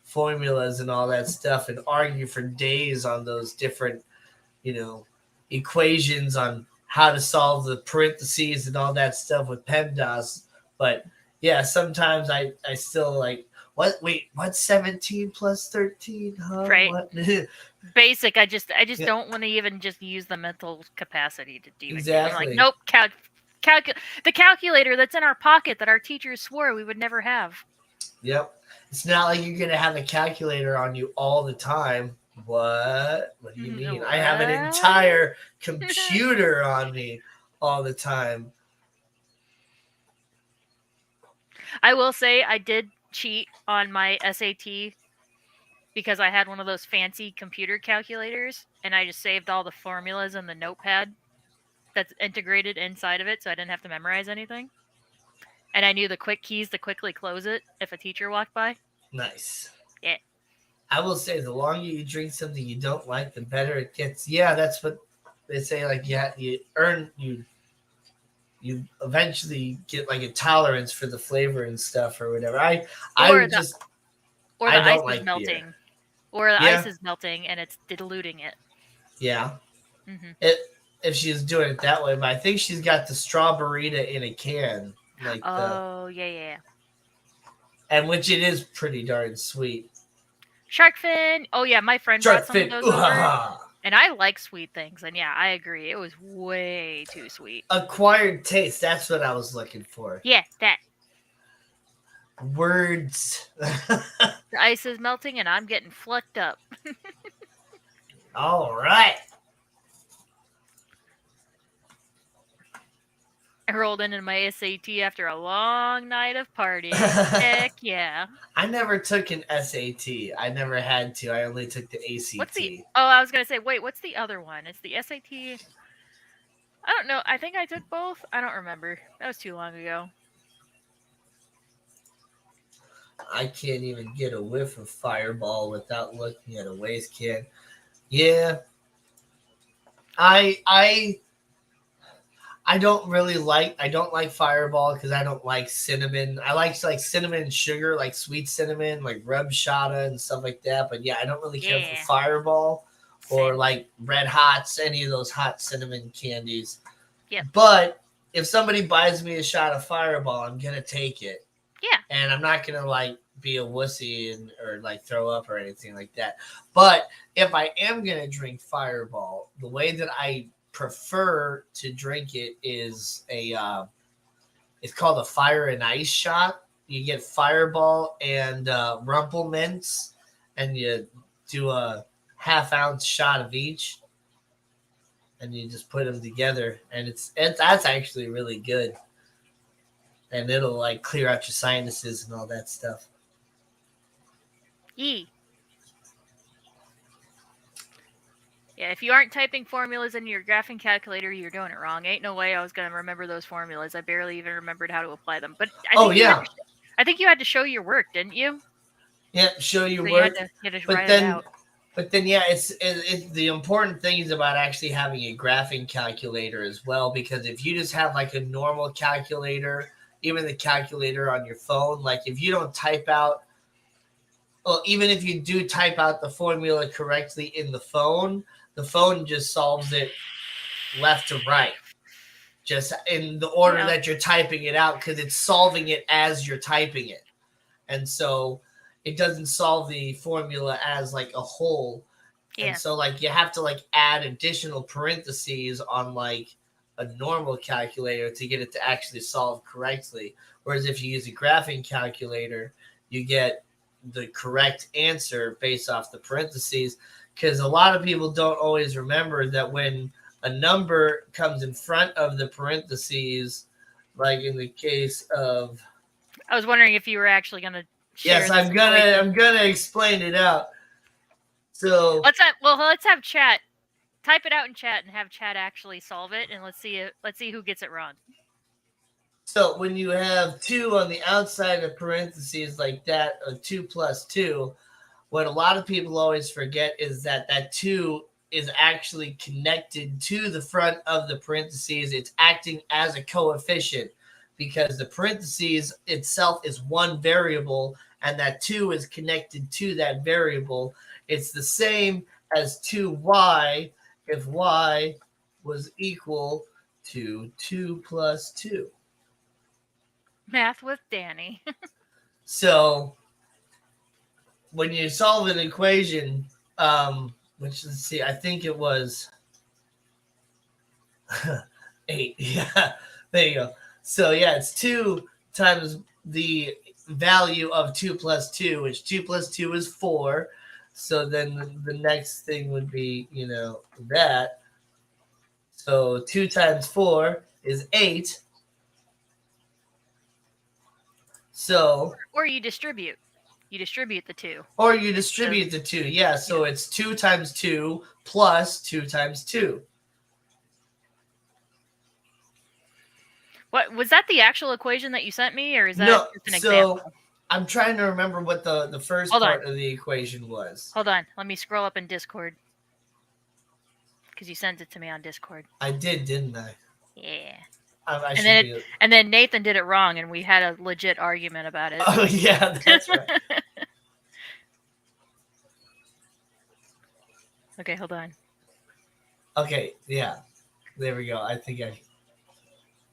formulas and all that stuff, and argue for days on those different, you know, equations on how to solve the parentheses and all that stuff with PEMDAS. But yeah, sometimes I still like, what? Wait, what's 17 plus 13? Huh? Right. What? Basic. I just don't want to even just use the mental capacity to even Exactly. I'm like, nope. The calculator that's in our pocket that our teachers swore we would never have. Yep. It's not like you're gonna have a calculator on you all the time. What? What do you mean? What? I have an entire computer on me all the time. I will say I did cheat on my SAT because I had one of those fancy computer calculators, and I just saved all the formulas in the notepad that's integrated inside of it, so I didn't have to memorize anything. And I knew the quick keys to quickly close it if a teacher walked by. Nice. Yeah. I will say, the longer you drink something you don't like, the better it gets. Yeah, that's what they say. Like, you eventually get like a tolerance for the flavor and stuff or whatever. I the don't ice like is melting. beer. Or the ice is melting and it's diluting it. Yeah. Mm-hmm. If she's doing it that way, but I think she's got the strawberryta in a can. Like yeah. And which it is pretty darn sweet. Shark fin. Oh yeah, my friend brought some of those over. And I like sweet things, and yeah, I agree. It was way too sweet. Acquired taste, that's what I was looking for. Yeah, that. Words. The ice is melting and I'm getting flucked up. All right. I rolled into my SAT after a long night of partying. Heck yeah. I never took an SAT. I never had to. I only took the ACT. I was going to say, wait, what's the other one? It's the SAT. I don't know. I think I took both. I don't remember. That was too long ago. I can't even get a whiff of Fireball without looking at a waste can. Yeah. I don't like Fireball because I don't like cinnamon. I like cinnamon and sugar, like sweet cinnamon, like rub shada and stuff like that. But yeah, I don't really care for Fireball or like Red Hots, any of those hot cinnamon candies. Yeah. But if somebody buys me a shot of Fireball, I'm gonna take it. Yeah. And I'm not gonna like be a wussy or like throw up or anything like that. But if I am gonna drink Fireball, the way that I prefer to drink it is it's called a fire and ice shot. You get Fireball and Rumple Mints, and you do a half-ounce shot of each, and you just put them together, and that's actually really good, and it'll like clear out your sinuses and all that stuff. Yeah, if you aren't typing formulas into your graphing calculator, you're doing it wrong. Ain't no way I was going to remember those formulas. I barely even remembered how to apply them. But I think you had to show your work, didn't you? Yeah, show your work. You had to write it out. But then, yeah, it's the important thing is about actually having a graphing calculator as well, because if you just have like a normal calculator, even the calculator on your phone, like if you don't type out, well, even if you do type out the formula correctly in the phone just solves it left to right, just in the order that you're typing it out, because it's solving it as you're typing it. And so it doesn't solve the formula as like a whole. Yeah. And so like you have to like add additional parentheses on like a normal calculator to get it to actually solve correctly. Whereas if you use a graphing calculator, you get the correct answer based off the parentheses, because a lot of people don't always remember that when a number comes in front of the parentheses, like in the case of, I was wondering if you were actually going to share. Yes, I'm gonna explain it out. So let's have chat type it out in chat and have chat actually solve it, and let's see who gets it wrong. So when you have 2 on the outside of parentheses like that, 2 plus 2, what a lot of people always forget is that 2 is actually connected to the front of the parentheses. It's acting as a coefficient because the parentheses itself is one variable and that 2 is connected to that variable. It's the same as 2y if y was equal to 2 plus 2. Math with Danny. So when you solve an equation, which let's see, I think it was 8. Yeah, there you go. So yeah, it's 2 times the value of 2 plus 2, which 2 plus 2 is 4. So then the next thing would be, that. So 2 times 4 is 8. So or you distribute. You distribute the 2. Or you distribute the 2. Yeah, so it's 2 times 2 plus 2 times 2. What was that the actual equation that you sent me, or is that just an example? I'm trying to remember what the first part of the equation was. Hold on. Let me scroll up in Discord. Because you sent it to me on Discord. I did, didn't I? Yeah. And then Nathan did it wrong, and we had a legit argument about it. Oh, yeah, that's right. Okay, hold on. Okay, yeah. There we go. I think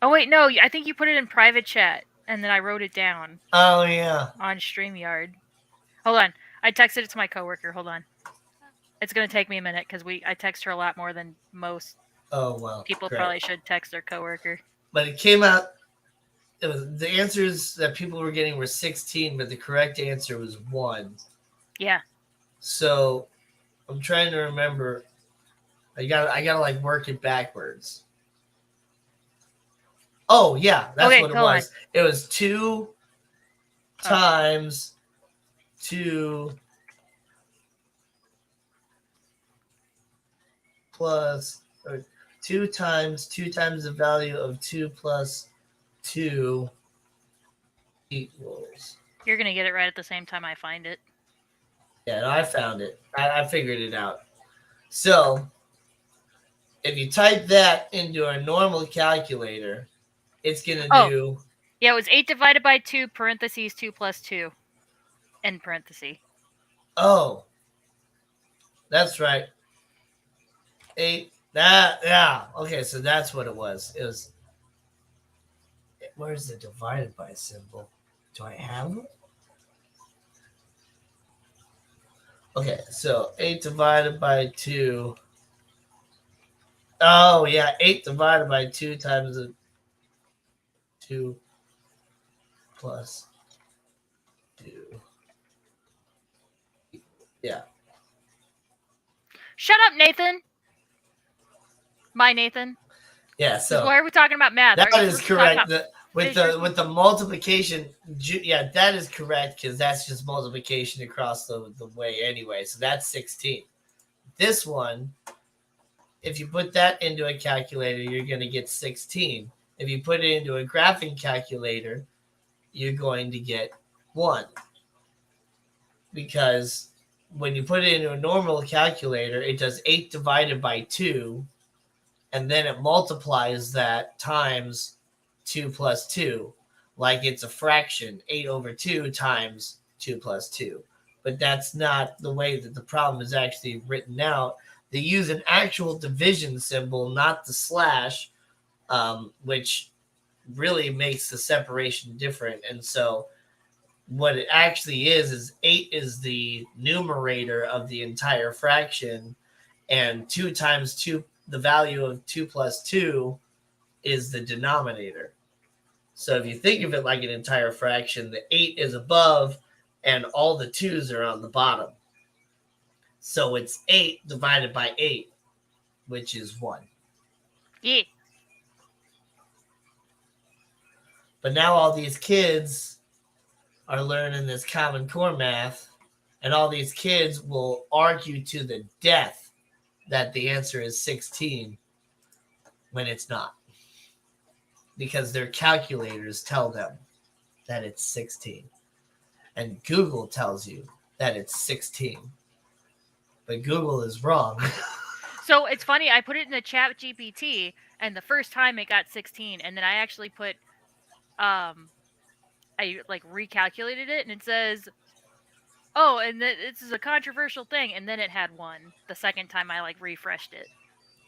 Oh, wait, no. I think you put it in private chat, and then I wrote it down. Oh, yeah. On StreamYard. Hold on. I texted it to my coworker. Hold on. It's going to take me a minute, because I text her a lot more than most people probably should text their coworker. But it came out, the answers that people were getting were 16, but the correct answer was 1. Yeah. So I'm trying to remember. I gotta like work it backwards. Oh yeah, that's what it was. It was 2 times 2 plus 2 times the value of 2 plus 2 equals. You're gonna get it right at the same time I find it. Yeah, no, I found it. I figured it out. So if you type that into a normal calculator, it's going to do... Yeah, it was 8 divided by 2, parentheses 2 plus 2, end parenthesis. Oh, that's right. 8, yeah. Okay, so that's what it was. It was... Where's the divided by symbol? Do I have it? Okay, so 8 divided by 2... Oh, yeah, 8 divided by 2 times 2 plus 2. Yeah. Shut up, Nathan. My Nathan. Yeah, so... Why are we talking about math? That is correct. With the multiplication, yeah, that is correct because that's just multiplication across the way anyway. So that's 16. This one... If you put that into a calculator, you're going to get 16. If you put it into a graphing calculator, you're going to get 1. Because when you put it into a normal calculator, it does 8 divided by 2, and then it multiplies that times 2 plus 2, like it's a fraction, 8 over 2 times 2 plus 2. But that's not the way that the problem is actually written out. They use an actual division symbol, not the slash, which really makes the separation different. And so what it actually is 8 is the numerator of the entire fraction, and 2 times 2, the value of 2 plus 2, is the denominator. So if you think of it like an entire fraction, the 8 is above, and all the 2's are on the bottom. So it's 8 divided by 8, which is 1. Yeah. But now all these kids are learning this Common Core math, and all these kids will argue to the death that the answer is 16 when it's not. because their calculators tell them that it's 16. And Google tells you that it's 16. But Google is wrong. So it's funny, I put it in the chat GPT, and the first time it got 16, and then I actually put, I like recalculated it, and it says, oh, and this is a controversial thing, and then it had 1 the second time I like refreshed it.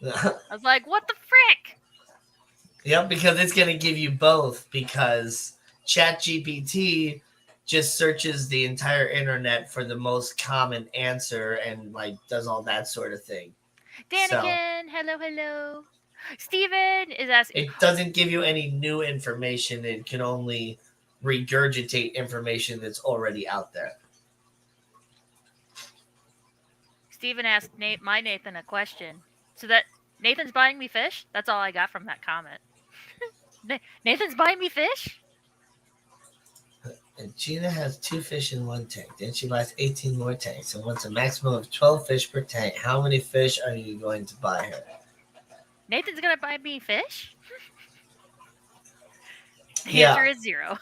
I was like, what the frick? Yep, because it's going to give you both, because ChatGPT just searches the entire internet for the most common answer and like does all that sort of thing. Daniken, hello. Steven is asking. It doesn't give you any new information. It can only regurgitate information that's already out there. Steven asked my Nathan a question. So that Nathan's buying me fish? That's all I got from that comment. Nathan's buying me fish? And Gina has 2 fish in 1 tank. Then she buys 18 more tanks and wants a maximum of 12 fish per tank. How many fish are you going to buy her? Nathan's going to buy me fish? The Yeah. answer is 0.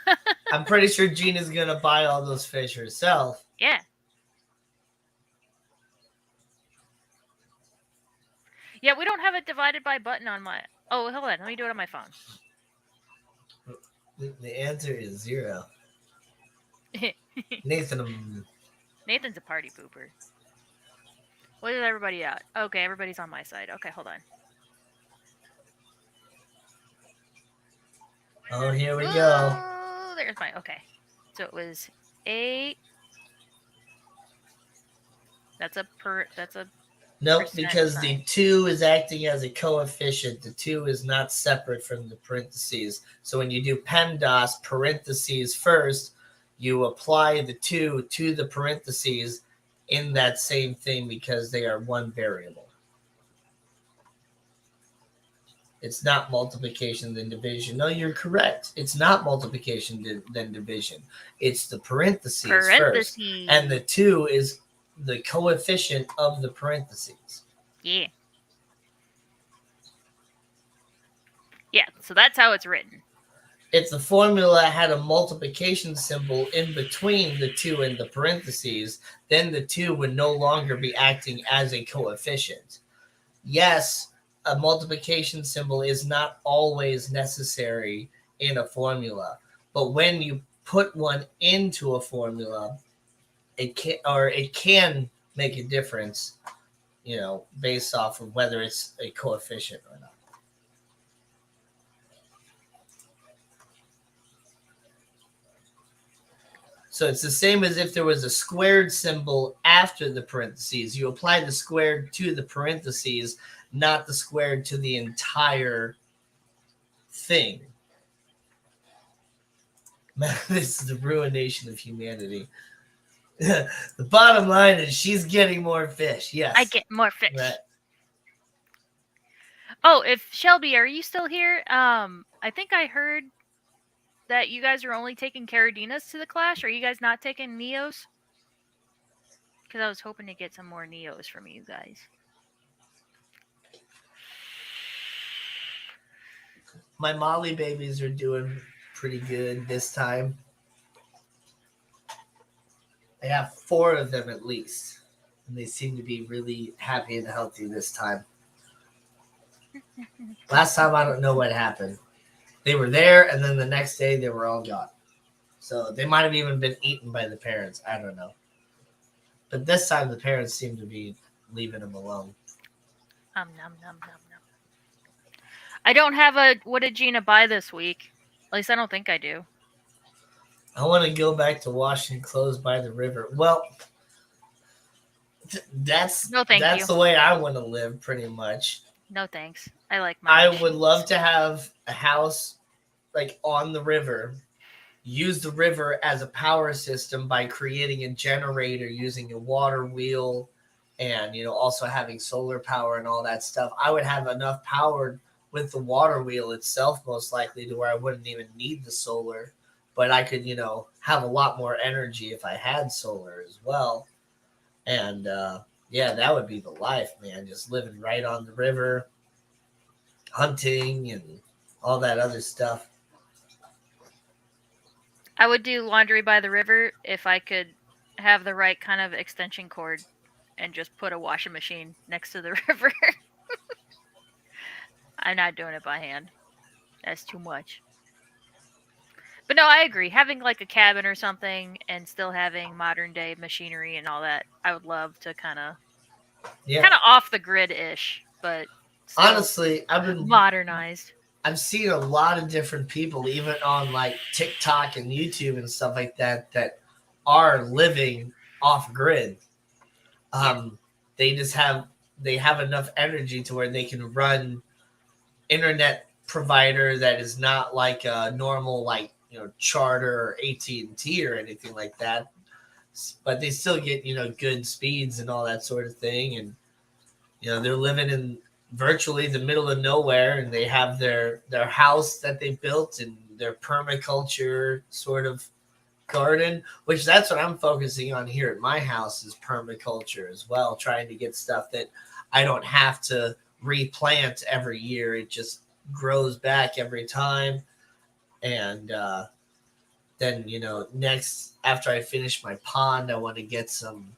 I'm pretty sure Gina's going to buy all those fish herself. Yeah. Yeah, we don't have a divided by button on my... Oh, hold on. Let me do it on my phone. The answer is 0. Nathan's a party pooper. What is everybody at? Okay, everybody's on my side. Okay, hold on. Oh, here we go. Oh, there's my... Okay. So it was 8. That's a Nope, because sign. The 2 is acting as a coefficient. The 2 is not separate from the parentheses. So when you do PEMDAS, parentheses first, you apply the 2 to the parentheses in that same thing because they are one variable. It's not multiplication then division. No, you're correct. It's not multiplication then division. It's the parentheses first. And the 2 is the coefficient of the parentheses. Yeah. Yeah, so that's how it's written. If the formula had a multiplication symbol in between the 2 and the parentheses, then the 2 would no longer be acting as a coefficient. Yes, a multiplication symbol is not always necessary in a formula, but when you put one into a formula, it can make a difference, based off of whether it's a coefficient or not. So it's the same as if there was a squared symbol after the parentheses. You apply the squared to the parentheses, not the squared to the entire thing. Man, this is the ruination of humanity. The bottom line is she's getting more fish. Yes. I get more fish. Right. Oh, if Shelby, are you still here? I think I heard that you guys are only taking Caradinas to the Clash. Are you guys not taking Neos? Because I was hoping to get some more Neos from you guys. My Molly babies are doing pretty good this time. I have 4 of them at least, and they seem to be really happy and healthy this time. Last time, I don't know what happened. They were there, and then the next day, they were all gone. So they might have even been eaten by the parents. I don't know. But this time, the parents seem to be leaving them alone. Nom, nom, nom. I don't have what did Gina buy this week? At least I don't think I do. I want to go back to washing clothes by the river. Well, that's the way I want to live, pretty much. No thanks. I like I would love to have a house like on the river, use the river as a power system by creating a generator using a water wheel and, also having solar power and all that stuff. I would have enough power with the water wheel itself, most likely, to where I wouldn't even need the solar, but I could, have a lot more energy if I had solar as well. And, yeah, that would be the life, man. Just living right on the river, hunting and all that other stuff. I would do laundry by the river if I could have the right kind of extension cord and just put a washing machine next to the river. I'm not doing it by hand. That's too much. But no, I agree. Having like a cabin or something and still having modern day machinery and all that, I would love to Yeah. kind of off the grid ish, but still Honestly, modernized. I've seen a lot of different people, even on like TikTok and YouTube and stuff like that, that are living off grid. Yeah. Um, they just have they have enough energy to where they can run internet provider that is not like a normal like Charter or AT&T or anything like that, but they still get good speeds and all that sort of thing. And they're living in virtually the middle of nowhere, and they have their house that they built and their permaculture sort of garden, which that's what I'm focusing on here at my house, is permaculture as well, trying to get stuff that I don't have to replant every year. It just grows back every time. And then next, after I finish my pond, I want to get some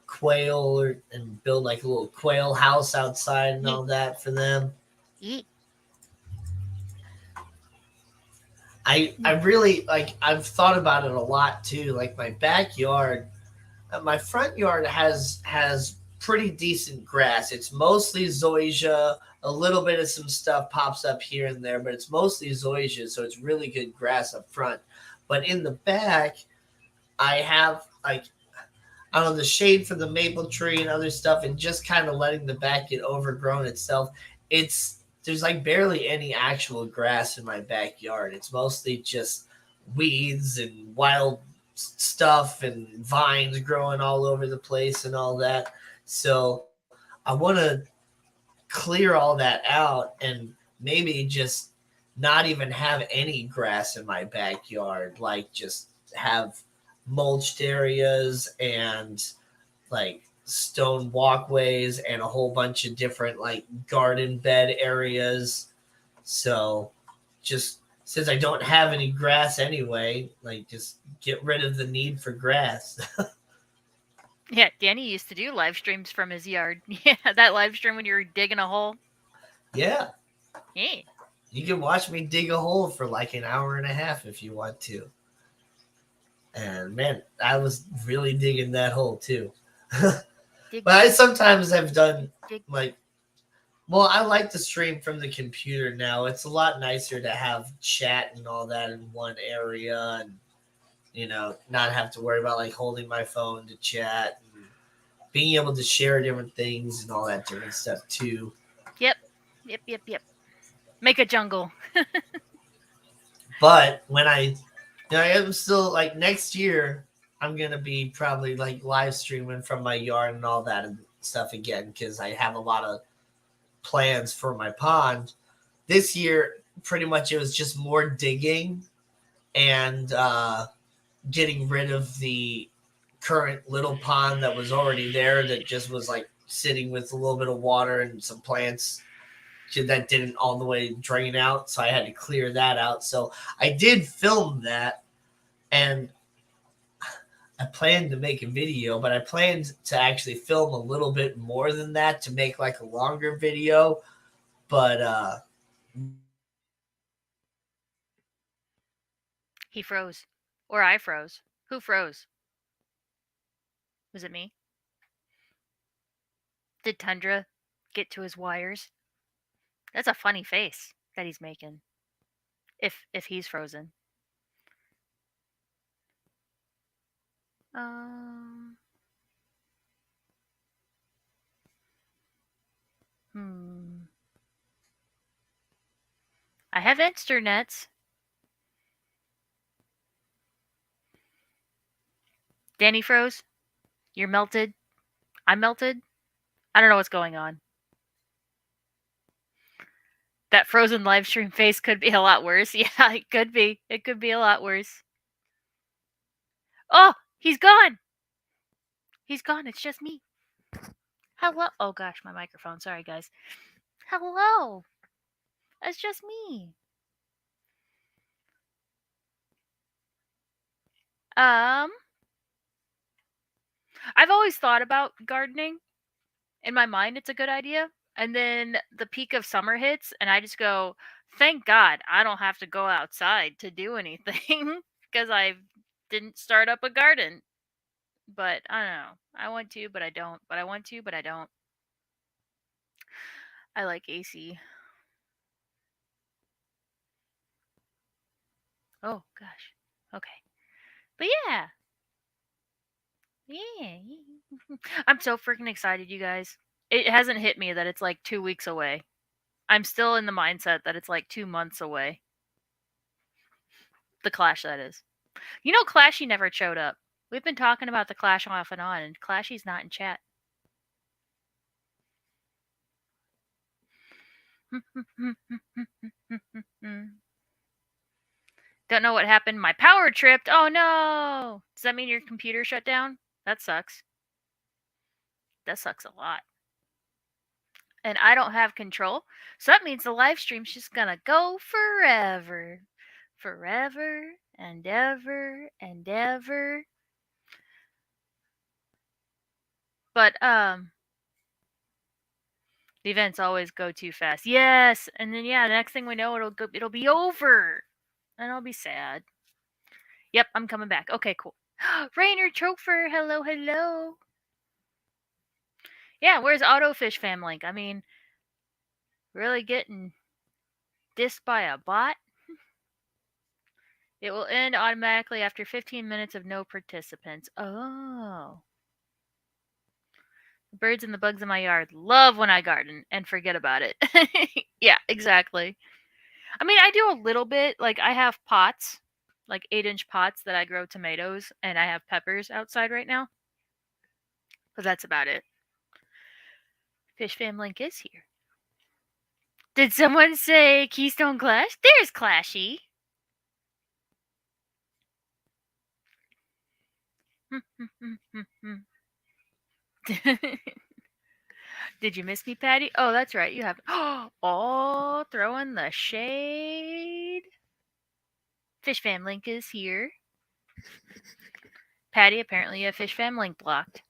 quail and build like a little quail house outside and Yeet. all that for them. Yeet. I really like, I've thought about it a lot too. Like my backyard, my front yard has pretty decent grass. It's mostly zoysia. A little bit of some stuff pops up here and there, but it's mostly zoysia, so it's really good grass up front. But in the back, I have like, I don't know, the shade for the maple tree and other stuff, and just kind of letting the back get overgrown itself. It's There's like barely any actual grass in my backyard. It's mostly just weeds and wild stuff and vines growing all over the place and all that. So I want to clear all that out and maybe just not even have any grass in my backyard. Like just have mulched areas and like stone walkways and a whole bunch of different like garden bed areas. So just since I don't have any grass anyway, like just get rid of the need for grass. Yeah, Danny used to do live streams from his yard. Yeah, that live stream when you were digging a hole. Yeah. Yeah. You can watch me dig a hole for like an hour and a half if you want to. And man, I was really digging that hole too. Dig, But I sometimes have done dig. like, well, I like to stream from the computer now. It's a lot nicer to have chat and all that in one area, and not have to worry about like holding my phone to chat and being able to share different things and all that different stuff too. Yep. Yep, yep, yep. Make a jungle. But when I am still like next year, I'm gonna be probably like live streaming from my yard and all that and stuff again, because I have a lot of plans for my pond. This year, pretty much it was just more digging and getting rid of the current little pond that was already there, that just was like sitting with a little bit of water and some plants that didn't all the way drain out. So I had to clear that out. So I did film that, and I planned to make a video, but I planned to actually film a little bit more than that to make like a longer video. But He froze. Or I froze. Who froze? Was it me? Did Tundra get to his wires? That's a funny face that he's making. If he's frozen. Um hmm. I have internets. Danny froze. You're melted. I'm melted. I don't know what's going on. That frozen live stream face could be a lot worse. Yeah, it could be. It could be a lot worse. Oh, he's gone. He's gone. It's just me. Hello. Oh gosh, my microphone. Sorry, guys. Hello. It's just me. Um, I've always thought about gardening. In my mind, it's a good idea. And then the peak of summer hits, and I just go, thank God I don't have to go outside to do anything because I didn't start up a garden. But I don't know. I want to, but I don't. But I want to, but I don't. I like AC. Oh, gosh. Okay. But yeah. Yeah. I'm so freaking excited, you guys. It hasn't hit me that it's like 2 weeks away. I'm still in the mindset that it's like 2 months away. The Clash, that is. You know, Clashy never showed up. We've been talking about the Clash off and on, and Clashy's not in chat. Don't know what happened. My power tripped. Oh no! Does that mean your computer shut down? That sucks. That sucks a lot. And I don't have control. So that means the live stream's just gonna go forever. Forever and ever and ever. But the events always go too fast. Yes, and then the next thing we know it'll be over. And I'll be sad. Yep, I'm coming back. Okay, cool. Rainer Trofer, hello, hello. Yeah, where's Autofish Fam Link? I mean, really getting dissed by a bot? It will end automatically after 15 minutes of no participants. Oh. The birds and the bugs in my yard love when I garden and forget about it. Yeah, exactly. I mean, I do a little bit. Like, I have pots, like 8-inch pots that I grow tomatoes, and I have peppers outside right now. But that's about it. Fish Fam Link is here. Did someone say Keystone Clash? There's Clashy. Did you miss me, Patty? Oh, that's right. You have. Oh, throwing the shade. Fish Fam Link is here. Patty, apparently you have Fish Fam Link blocked.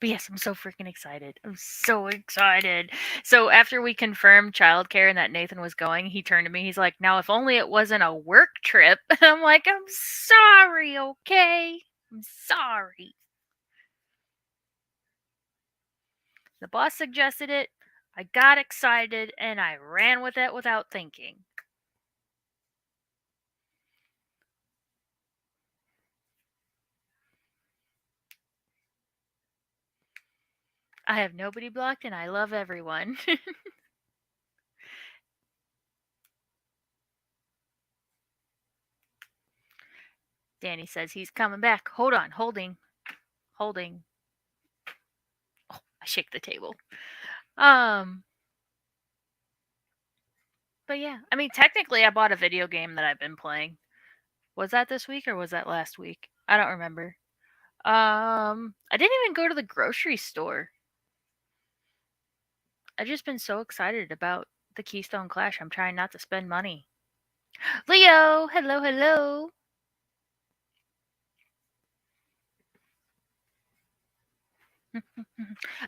But yes, I'm so freaking excited. I'm so excited. So after we confirmed childcare and that Nathan was going, he turned to me. He's like, now, if only it wasn't a work trip. And I'm like, I'm sorry, okay? I'm sorry. The boss suggested it. I got excited and I ran with it without thinking. I have nobody blocked and I love everyone. Danny says he's coming back. Hold on, holding. Oh, I shake the table. But yeah, I mean, technically, I bought a video game that I've been playing. Was that this week or was that last week? I don't remember. I didn't even go to the grocery store. I've just been so excited about the Keystone Clash. I'm trying not to spend money. Leo, hello, hello.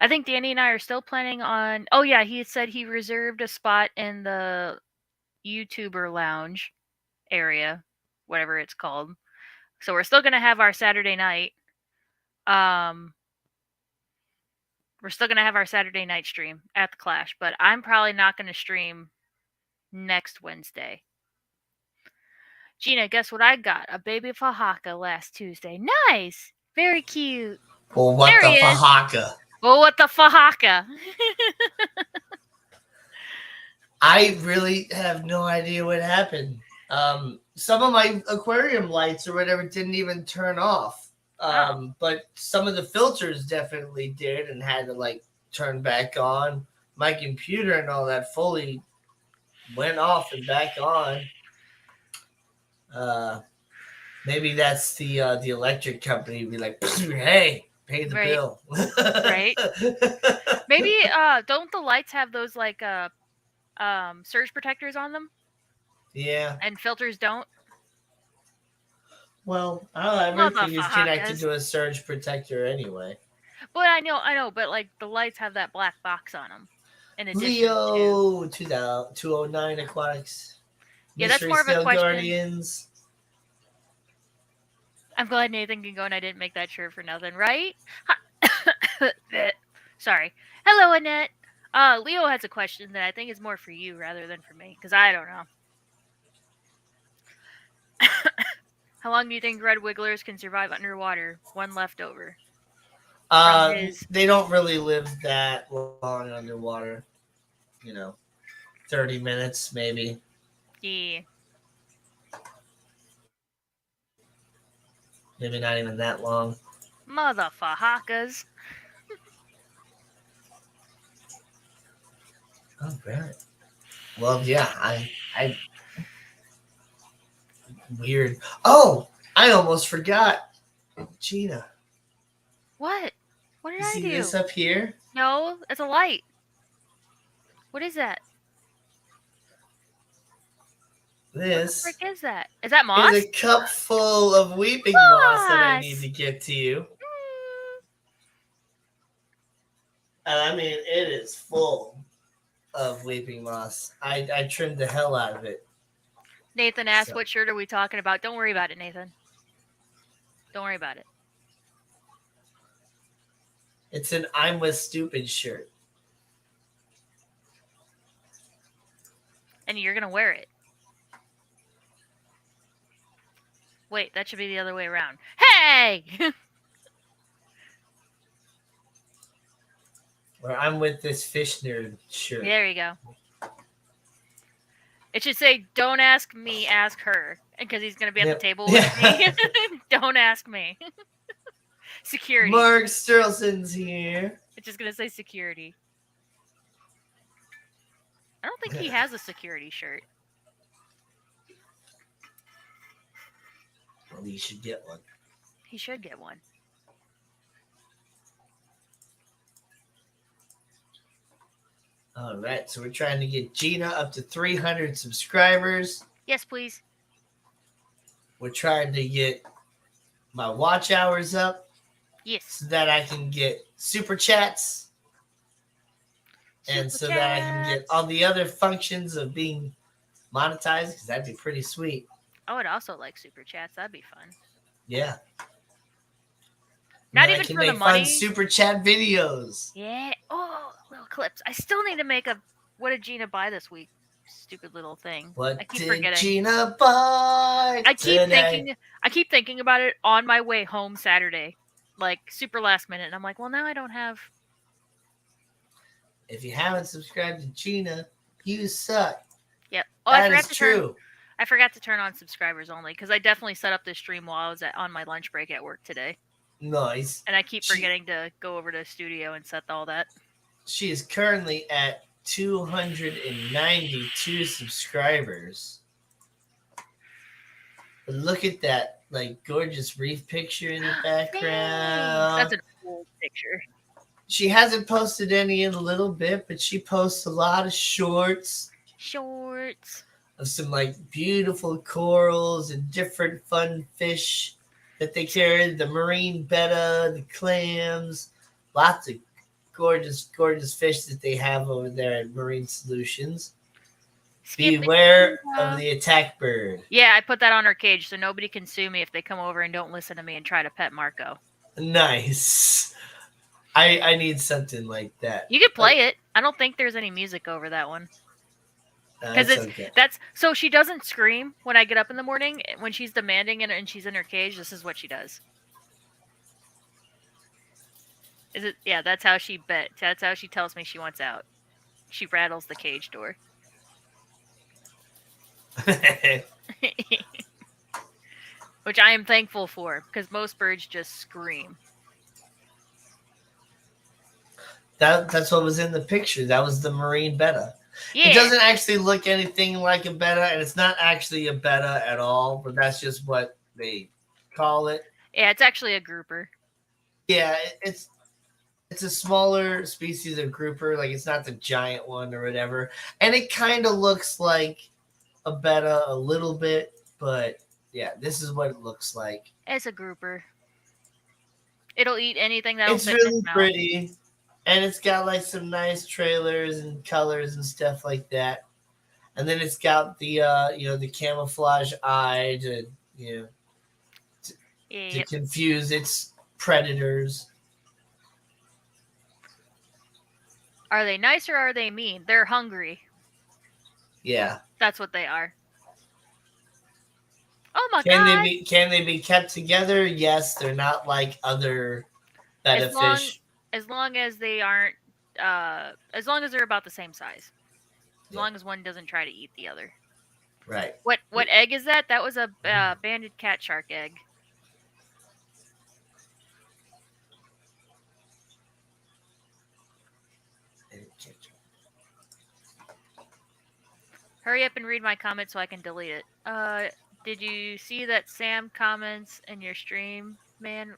I think Danny and I are still planning on. Oh yeah, he said he reserved a spot in the YouTuber lounge area, whatever it's called. So we're still gonna have our Saturday night. We're still gonna have our Saturday night stream at the Clash, but I'm probably not gonna stream next Wednesday. Gina, guess what I got? A baby Fahaka last Tuesday. Nice, very cute. Well, what there the Fahaka? Well, what the Fahaka? I really have no idea what happened. Some of my aquarium lights or whatever didn't even turn off. But some of the filters definitely did and had to like turn back on. My computer and all that fully went off and back on. Maybe that's the electric company be like, hey, Pay the Right. bill. Right. Maybe don't the lights have those like surge protectors on them? Yeah. And filters don't? Well, everything is connected Motherfuckers. to a surge protector anyway. But I know, but like the lights have that black box on them. In addition to Leo 209 Aquatics. Yeah, that's Mystery more of a Still question. Guardians. I'm glad Nathan can go and I didn't make that shirt for nothing, right? Sorry. Hello, Annette. Leo has a question that I think is more for you rather than for me, because I don't know. How long do you think red wigglers can survive underwater? One left over. They don't really live that long underwater. 30 minutes maybe. Yeah. Maybe not even that long. Motherfuckers. Oh, right. Well, yeah, I weird. Oh, I almost forgot. Gina. What? What did You I see do? this up here? No, it's a light. What is that? This. What the frick is that? Is that moss? Is a cup full of weeping moss that I need to get to you. And I mean, it is full of weeping moss. I trimmed the hell out of it. Nathan asked, what shirt are we talking about? Don't worry about it, Nathan. Don't worry about it. It's an I'm with stupid shirt. And you're going to wear it. Wait, that should be the other way around. Hey! Or I'm with this fish nerd shirt. There you go. It should say, don't ask me, ask her. Because he's going to be at the table with me. Don't ask me. Security. Mark Sterlson's here. It's just going to say security. I don't think he has a security shirt. Well, he should get one. He should get one. All right, so we're trying to get Gina up to 300 subscribers. Yes, please. We're trying to get my watch hours up. Yes. So that I can get super chats. And so that I can get all the other functions of being monetized, because that'd be pretty sweet. I would also like super chats. That'd be fun. Yeah. Not even for the money. Fun super chat videos. Yeah. Oh, little clips. I still need to make a. What did Gina buy this week? Stupid little thing. What I keep did forgetting. Gina buy? I keep thinking about it on my way home Saturday, like super last minute. And I'm like, well, now I don't have. If you haven't subscribed to Gina, you suck. Yep. Oh, that is true. I forgot to turn on subscribers only because I definitely set up this stream while I was on my lunch break at work today. Nice. And I keep forgetting to go over to the studio and set all that. She is currently at 292 subscribers. But look at that, like, gorgeous reef picture in the background. That's an old picture. She hasn't posted any in a little bit, but she posts a lot of shorts. Of some, like, beautiful corals and different fun fish that they carry. The marine betta, the clams. Lots of gorgeous, gorgeous fish that they have over there at Marine Solutions. Beware of the attack bird. Yeah, I put that on her cage so nobody can sue me if they come over and don't listen to me and try to pet Marco. Nice. I need something like that. You could play it. I don't think there's any music over that one. Because that's so she doesn't scream when I get up in the morning. When she's demanding and she's in her cage, this is what she does. Is it? Yeah, that's how she That's how she tells me she wants out. She rattles the cage door. Which I am thankful for, because most birds just scream. That's what was in the picture. That was the marine betta. Yeah. It doesn't actually look anything like a betta, and it's not actually a betta at all, but that's just what they call it. Yeah, it's actually a grouper. Yeah, it's a smaller species of grouper. Like it's not the giant one or whatever, and it kind of looks like a betta a little bit, but yeah, this is what it looks like. It's a grouper. It'll eat anything that'll It's fit in its really mouth. pretty, and it's got like some nice trailers and colors and stuff like that. And then it's got the the camouflage eye to to Yep. confuse its predators. Are they nice or are they mean? They're hungry. Yeah. That's what they are. Oh my Can they god! be kept together? Yes, they're not like other betta As long fish. as long as they aren't, as long as they're about the same size. As Yeah. long as one doesn't try to eat the other. Right. What egg is that? That was a banded cat shark egg. Hurry up and read my comment so I can delete it. Did you see that Sam comments in your stream, man?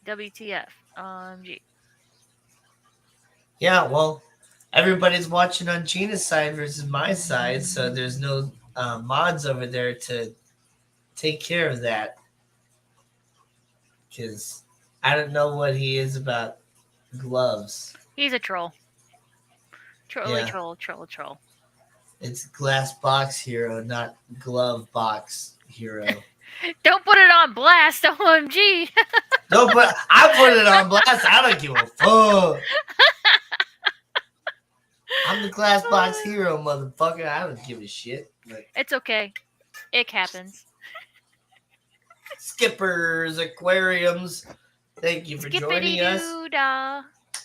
WTF? Gee. Yeah, well, everybody's watching on Gina's side versus my side, so there's no mods over there to take care of that. Because I don't know what he is about gloves. He's a troll. Trolly Yeah. troll. It's glass box hero, not glove box hero. Don't put it on blast, OMG. Don't put. I put it on blast. I don't give a fuck. I'm the glass box hero, motherfucker. I don't give a shit. But it's okay. It happens. Skippers, aquariums. Thank you for joining us.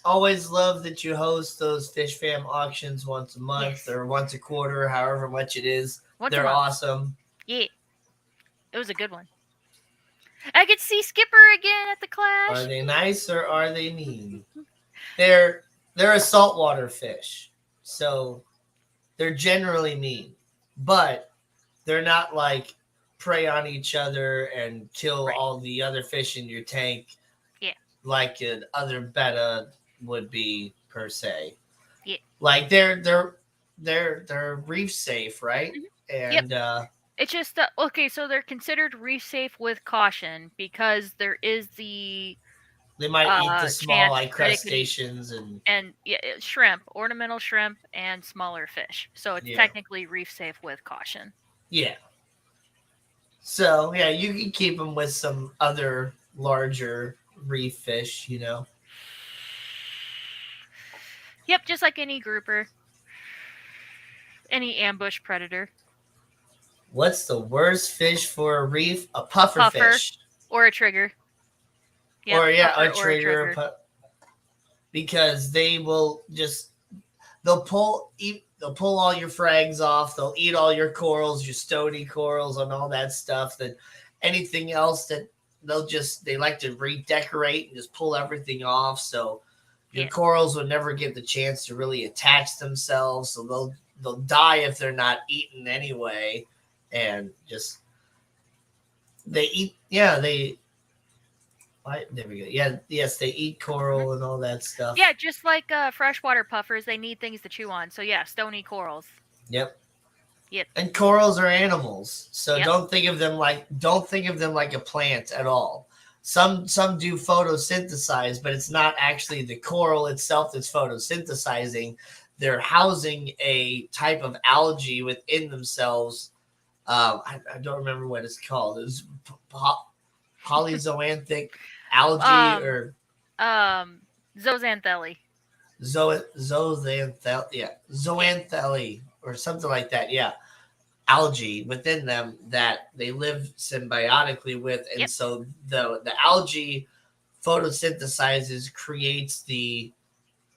Always love that you host those Fish Fam auctions once a month or once a quarter, however much it is. They're awesome. Yeah. It was a good one. I could see Skipper again at the Clash. Are they nice or are they mean? They're a saltwater fish, so they're generally mean, but they're not like prey on each other and kill all the other fish in your tank. Yeah. Like an other betta would be per se. Yeah. Like they're reef safe, right? Mm-hmm. And it's just okay, so they're considered reef safe with caution because there is the they might eat the small like crustaceans and shrimp, ornamental shrimp, and smaller fish. So it's technically reef safe with caution. Yeah. So yeah, you can keep them with some other larger reef fish, you know. Yep, just like any grouper, any ambush predator. What's the worst fish for a reef? A puffer fish. Or a trigger. Yep, or a trigger. Because they will they'll pull all your frags off. They'll eat all your corals, your stony corals, and all that stuff. That anything else that they like to redecorate and just pull everything off. So your corals will never get the chance to really attach themselves. So they'll die if they're not eaten anyway. And just they eat. Yeah, there we go. Yeah, yes, they eat coral and all that stuff. Yeah, just like freshwater puffers, they need things to chew on. So yeah, stony corals. Yep. Yep. And corals are animals, so don't think of them like a plant at all. Some do photosynthesize, but it's not actually the coral itself that's photosynthesizing. They're housing a type of algae within themselves. I don't remember what it's called. It's polyzoanthic algae or zooxanthellae. Zoanthellae or something like that. Yeah, algae within them that they live symbiotically with, and so the algae photosynthesizes, creates the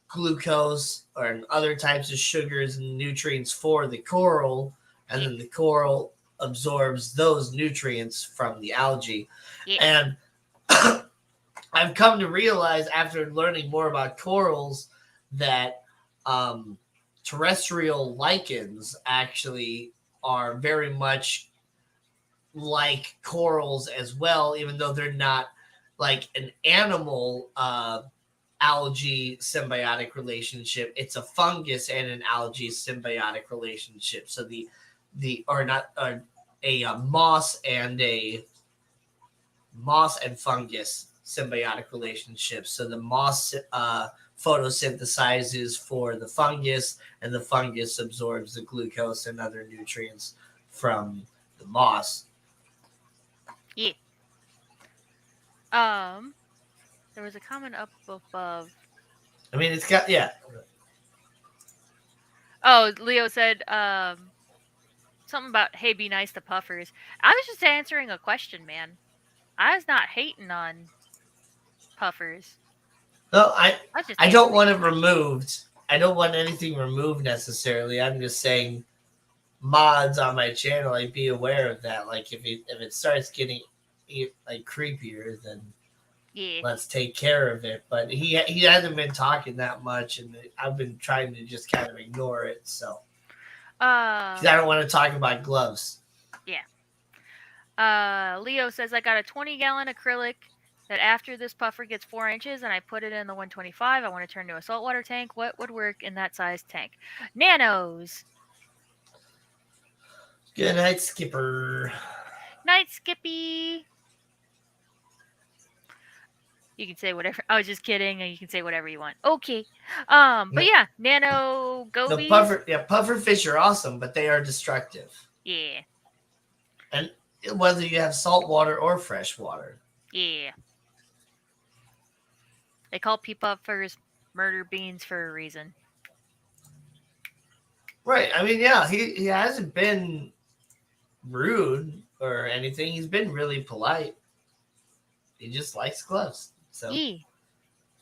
glucose or other types of sugars and nutrients for the coral, and then the coral absorbs those nutrients from the algae. And I've come to realize after learning more about corals that terrestrial lichens actually are very much like corals as well, even though they're not like an animal algae symbiotic relationship. It's a fungus and an algae symbiotic relationship. So the or not a moss and fungus symbiotic relationship. So the moss photosynthesizes for the fungus, and the fungus absorbs the glucose and other nutrients from the moss. Yeah. There was a comment up above. I mean, it's got yeah. Oh, Leo said something about hey, be nice to puffers. I was just answering a question, man. I was not hating on puffers. No, I was just I don't answering want a it question. removed. I don't want anything removed necessarily. I'm just saying mods on my channel. Like, be aware of that. Like if it starts getting like creepier, then Yeah. let's take care of it. But he hasn't been talking that much, and I've been trying to just kind of ignore it. So because I don't want to talk about gloves. Yeah. Leo says I got a 20-gallon acrylic that after this puffer gets 4 inches and I put it in the 125, I want to turn to a saltwater tank. What would work in that size tank? Nanos. Good night, Skipper. Night, Skippy. You can say whatever. I was just kidding, and you can say whatever you want. Okay. But yeah, nano The gobies. puffer fish are awesome, but they are destructive. Yeah. And whether you have salt water or fresh water. Yeah. They call pea puffers murder beans for a reason. Right. I mean, yeah, he hasn't been rude or anything. He's been really polite. He just likes gloves. So Yeah.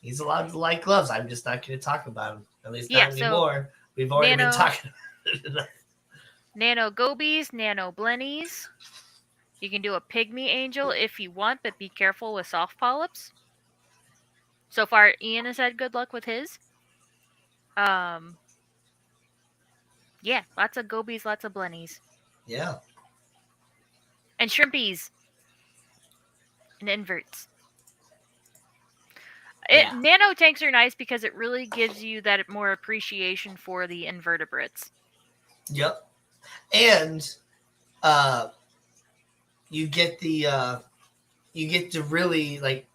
he's allowed to like gloves. I'm just not going to talk about him. At least Yeah, not so anymore. We've already been talking about it. Nano gobies, nano blennies. You can do a pygmy angel if you want, but be careful with soft polyps. So far, Ian has had good luck with his. Um, yeah, lots of gobies, lots of blennies. Yeah. And shrimpies. And inverts. Yeah. Nano tanks are nice because it really gives you that more appreciation for the invertebrates. Yep. And you get you get to really like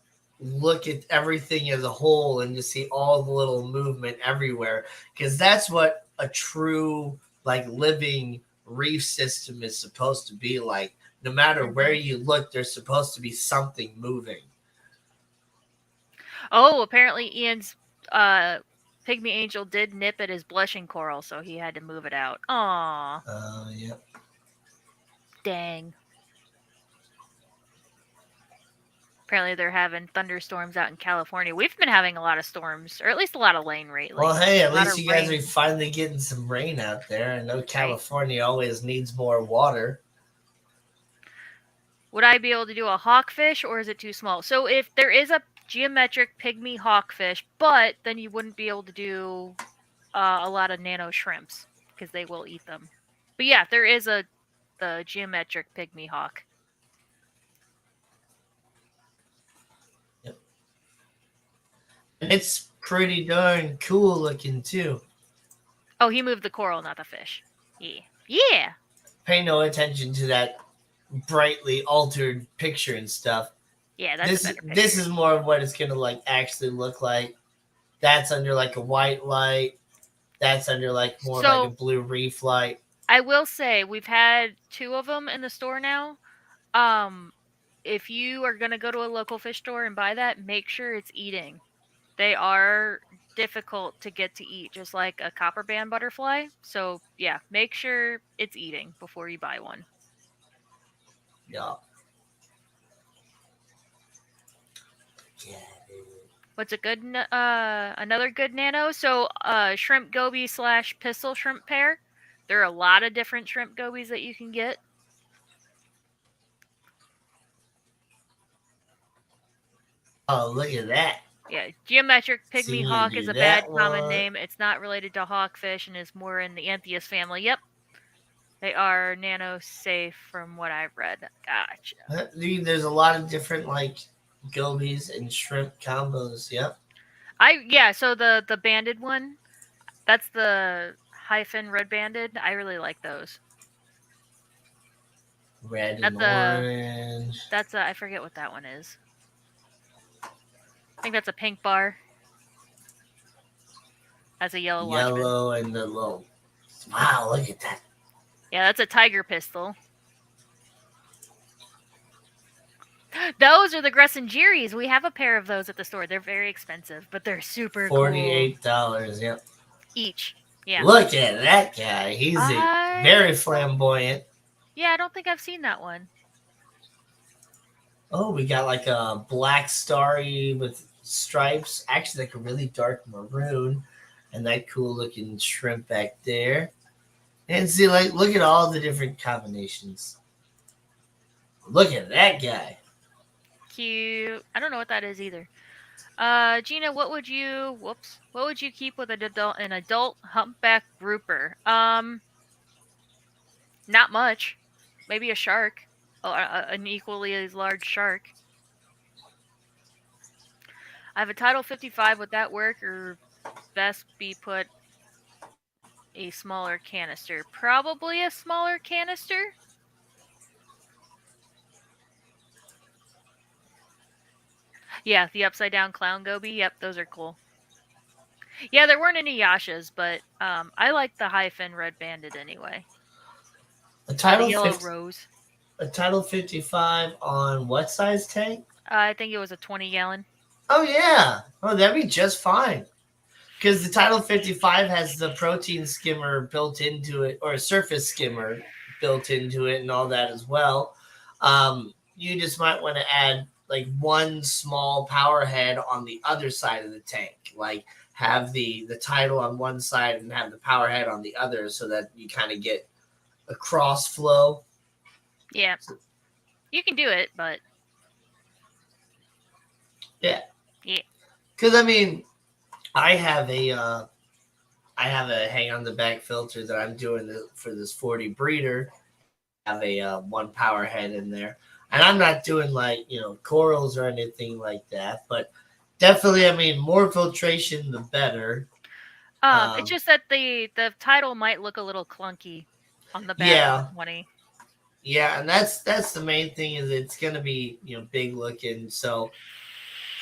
look at everything as a whole and just see all the little movement everywhere, because that's what a true like living reef system is supposed to be like. No matter where you look, there's supposed to be something moving. Oh, apparently Ian's pygmy angel did nip at his blushing coral, so he had to move it out. Aww. Yeah. Dang. Apparently they're having thunderstorms out in California. We've been having a lot of storms, or at least a lot of rain lately. Well, hey, at least you guys are finally getting some rain out there. I know California always needs more water. Would I be able to do a hawkfish, or is it too small? So if there is a geometric pygmy hawkfish, but then you wouldn't be able to do a lot of nano shrimps because they will eat them. But yeah, there is the geometric pygmy hawk. Yep. And it's pretty darn cool looking too. Oh, he moved the coral, not the fish. Yeah. Yeah. Pay no attention to that brightly altered picture and stuff. Yeah, that's this is more of what it's gonna like actually look like. That's under like a white light. That's under like more like a blue reef light. I will say we've had 2 of them in the store now. If you are gonna go to a local fish store and buy that, make sure it's eating. They are difficult to get to eat, just like a copper band butterfly. So yeah, make sure it's eating before you buy one. Yeah. Yeah. What's a good another good nano? So shrimp goby / pistol shrimp pair. There are a lot of different shrimp gobies that you can get. Oh, look at that. Yeah, geometric pygmy hawk is a bad common name. It's not related to hawkfish and is more in the Anthias family. Yep. They are nano safe from what I've read. Gotcha. Dude, there's a lot of different like gobies and shrimp combos. Yep. So the banded one, that's the hyphen red banded. I really like those. Red and That's a orange. I forget what that one is. I think that's a pink bar. As a yellow watchman. Yellow and the little. Wow, look at that. Yeah, that's a tiger pistol. Those are the Gressingiris. We have a pair of those at the store. They're very expensive, but they're super $48. cool. Yep. Each. Yeah. Look at that guy. He's very flamboyant. Yeah, I don't think I've seen that one. Oh, we got like a black starry with stripes. Actually, like a really dark maroon. And that cool looking shrimp back there. And see, like, look at all the different combinations. Look at that guy. Cute. I don't know what that is either. Gina, what would you keep with an adult humpback grouper? Not much. Maybe a shark. An equally as large shark. I have a Title 55. Would that work, or best be put a smaller canister? Probably a smaller canister. Yeah, the upside down clown goby. Yep, those are cool. Yeah, there weren't any Yashas, but I like the hyphen red banded anyway. A Title yellow rose. A Title 55 on what size tank? I think it was a 20-gallon. Oh yeah. Oh, that'd be just fine. Because the Title 55 has the protein skimmer built into it, or a surface skimmer built into it, and all that as well. You just might want to add like one small power head on the other side of the tank. Like have the Title on one side and have the power head on the other, so that you kind of get a cross flow. Yeah. You can do it, but yeah. Yeah. Because I mean, I have a hang on the back filter that I'm doing for this 40 breeder. I have a one power head in there, and I'm not doing like corals or anything like that, but definitely, I mean, more filtration the better. It's just that the Title might look a little clunky on the back of the 20. Yeah, and that's the main thing, is it's gonna be big looking. So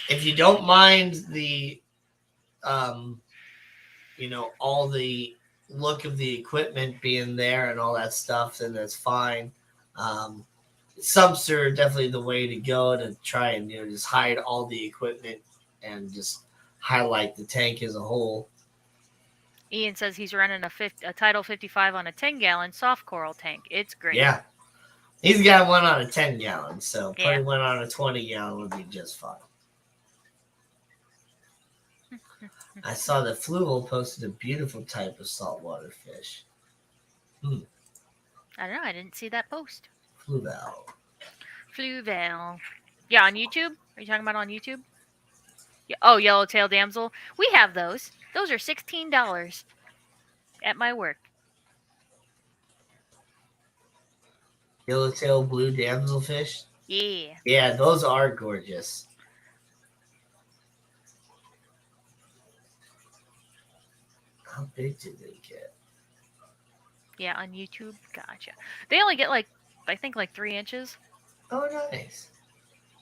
if you don't mind the all the look of the equipment being there and all that stuff, then that's fine. Subs are definitely the way to go to try and just hide all the equipment and just highlight the tank as a whole. Ian says he's running a Title 55 on a 10-gallon soft coral tank. It's great. Yeah. He's got one on a 10-gallon, so putting one on a 20-gallon would be just fine. I saw that Fluval posted a beautiful type of saltwater fish. I don't know. I didn't see that post. Fluval. Yeah, on YouTube? Are you talking about on YouTube? Yeah. Oh, yellowtail damsel. We have those. Those are $16 at my work. Yellowtail blue damselfish? Yeah. Yeah, those are gorgeous. How big did they get? Yeah, on YouTube. Gotcha. They only get I think 3 inches. Oh, nice.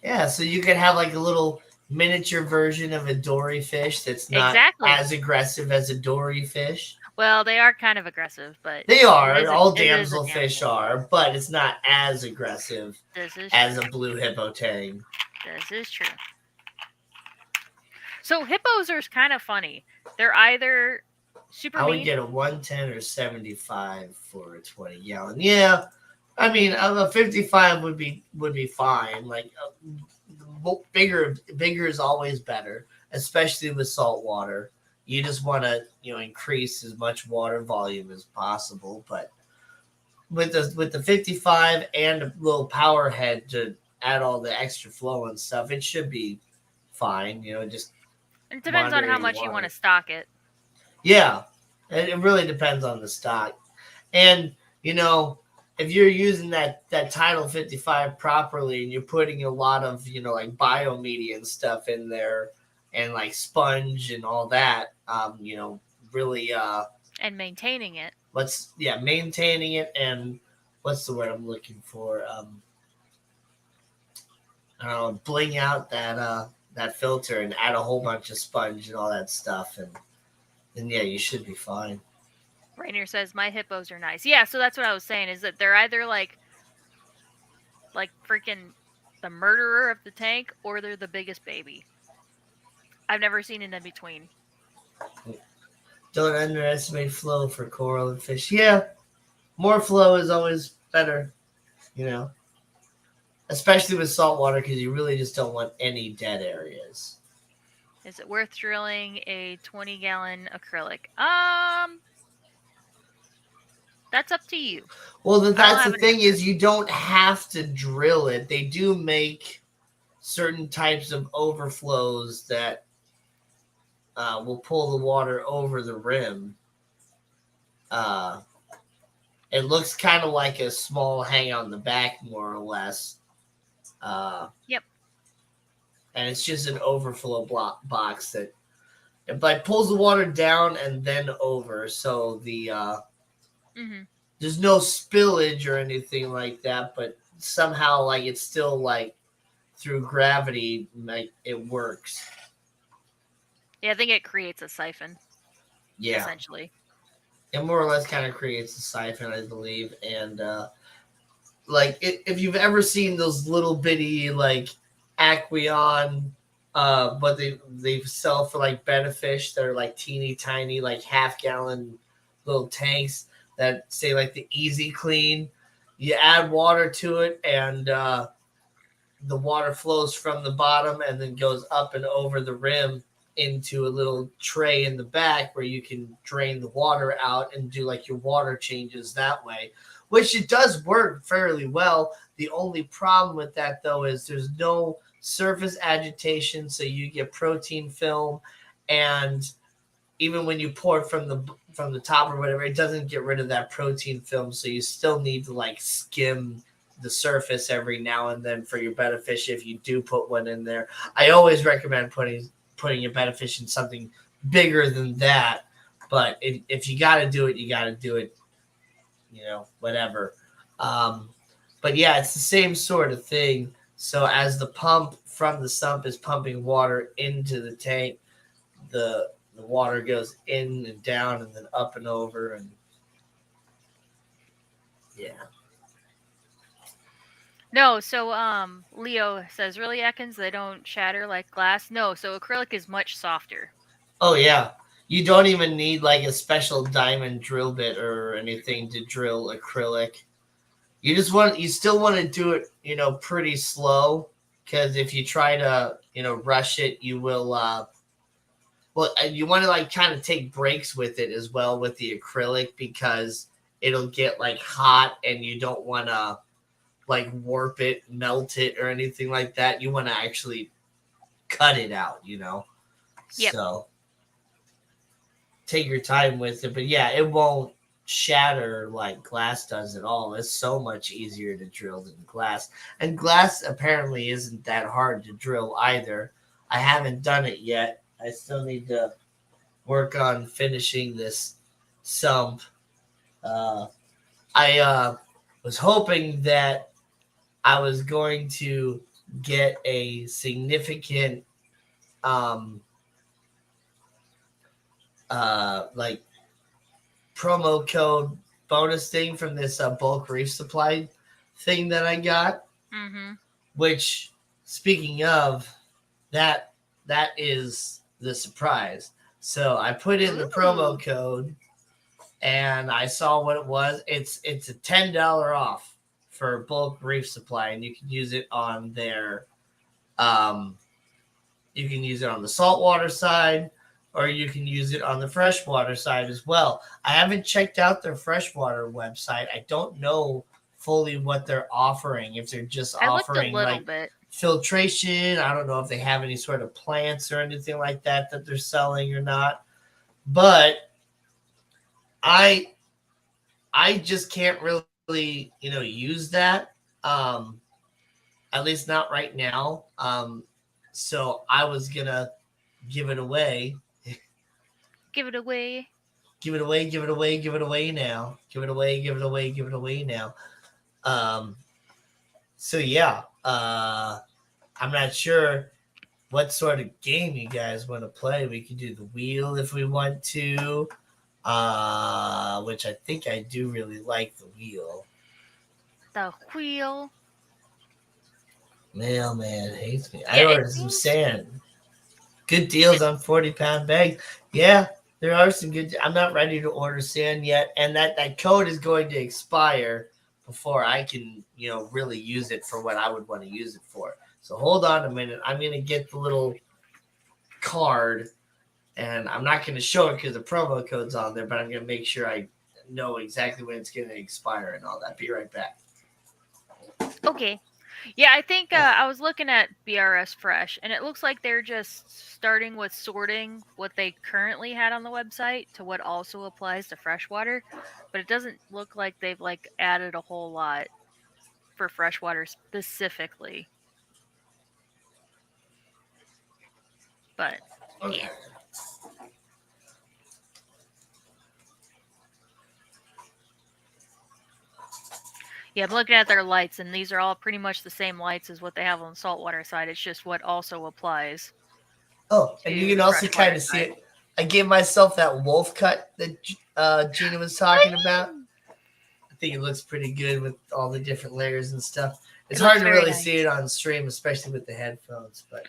Yeah, so you could have like a little miniature version of a dory fish that's not as aggressive as a dory fish. Well, they are kind of aggressive, but they are. All damselfish are, but it's not as aggressive as a blue hippo tang. This is true. So hippos are kind of funny. They're either super I would get a 110 or 75 for a 20-gallon. Yeah, I mean a 55 would be fine. Like bigger is always better, especially with salt water. You just want to increase as much water volume as possible, but with the 55 and a little power head to add all the extra flow and stuff, it should be fine. Just it depends on how much you want to stock it. Yeah, it really depends on the stock, and if you're using that Title 55 properly and you're putting a lot of, like biomedia and stuff in there and like sponge and all that, really and maintaining it. Maintaining it, and what's the word I'm looking for? I don't know, bling out that filter and add a whole bunch of sponge and all that stuff, and then you should be fine. Rainier says my hippos are nice. Yeah, so that's what I was saying, is that they're either like freaking the murderer of the tank, or they're the biggest baby. I've never seen an in between. Don't underestimate flow for coral and fish. Yeah, more flow is always better, especially with saltwater, because you really just don't want any dead areas. Is it worth drilling a 20-gallon acrylic? That's up to you. Well, that's the thing is you don't have to drill it. They do make certain types of overflows that will pull the water over the rim. It looks kind of like a small hang on the back, more or less. Yep. And it's just an overflow box that it pulls the water down and then over, so the there's no spillage or anything like that, but somehow like it's still like through gravity, like it works. Yeah, I think it creates a siphon. Yeah, essentially. It more or less kind of creates a siphon, I believe, and like if you've ever seen those little bitty like Aqueon, but they sell for like Benefish, they're like teeny tiny, like half-gallon little tanks that say like the Easy Clean. You add water to it, and the water flows from the bottom and then goes up and over the rim into a little tray in the back where you can drain the water out and do like your water changes that way, which it does work fairly well. The only problem with that, though, is there's no surface agitation, so you get protein film, and even when you pour it from the top or whatever, it doesn't get rid of that protein film, so you still need to like skim the surface every now and then for your Benefish if you do put one in there. I always recommend putting your Benefish in something bigger than that, but if you got to do it, you got to do it, whatever. But yeah, it's the same sort of thing. So as the pump from the sump is pumping water into the tank, the water goes in and down and then up and over, and yeah. No, so Leo says, really, Ekins, they don't shatter like glass? No, so acrylic is much softer. Oh yeah. You don't even need like a special diamond drill bit or anything to drill acrylic. You still want to do it, pretty slow, because if you try to, rush it, you will you want to like kind of take breaks with it as well with the acrylic, because it'll get like hot and you don't want to like warp it, melt it, or anything like that. You want to actually cut it out, Yep. So take your time with it, but yeah, it won't shatter like glass does at all. It's so much easier to drill than glass, and glass apparently isn't that hard to drill either. I haven't done it yet. I still need to work on finishing this sump. I was hoping that I was going to get a significant like promo code bonus thing from this bulk reef supply thing that I got. Which, speaking of, that is the surprise. So I put in the promo code and I saw what it was. It's a $10 off for bulk reef supply, and you can use it on their you can use it on the saltwater side, or you can use it on the freshwater side as well. I haven't checked out their freshwater website. I don't know fully what they're offering. If they're just offering like filtration, I don't know if they have any sort of plants or anything like that they're selling or not. But I just can't really really, use that. Um, at least not right now. So I was gonna give it away. Give it away. Give it away, give it away, give it away now. Give it away, give it away, give it away now. Um, so yeah, I'm not sure what sort of game you guys want to play. We could do the wheel if we want to, which I think I do really like the wheel. The wheel. Mailman hates me. I Yeah, it ordered some seems. sand. Good deals on 40-pound bags. Yeah, there are some good. I'm not ready to order sand yet, and that code is going to expire before I can really use it for what I would want to use it for. So hold on a minute. I'm gonna get the little card, and I'm not gonna show it because the promo code's on there, but I'm gonna make sure I know exactly when it's gonna expire and all that. Be right back. Okay. Yeah, I think I was looking at BRS Fresh, and it looks like they're just starting with sorting what they currently had on the website to what also applies to freshwater, but it doesn't look like they've like added a whole lot for freshwater specifically. But Okay. yeah. Yeah, I'm looking at their lights, and these are all pretty much the same lights as what they have on the saltwater side. It's just what also applies Oh, and you to can the also kind freshwater of see side. it. I gave myself that wolf cut that Gina was talking about. Whee! I think it looks pretty good with all the different layers and stuff. It's It looks hard to very really see nice. it on stream, especially with the headphones. But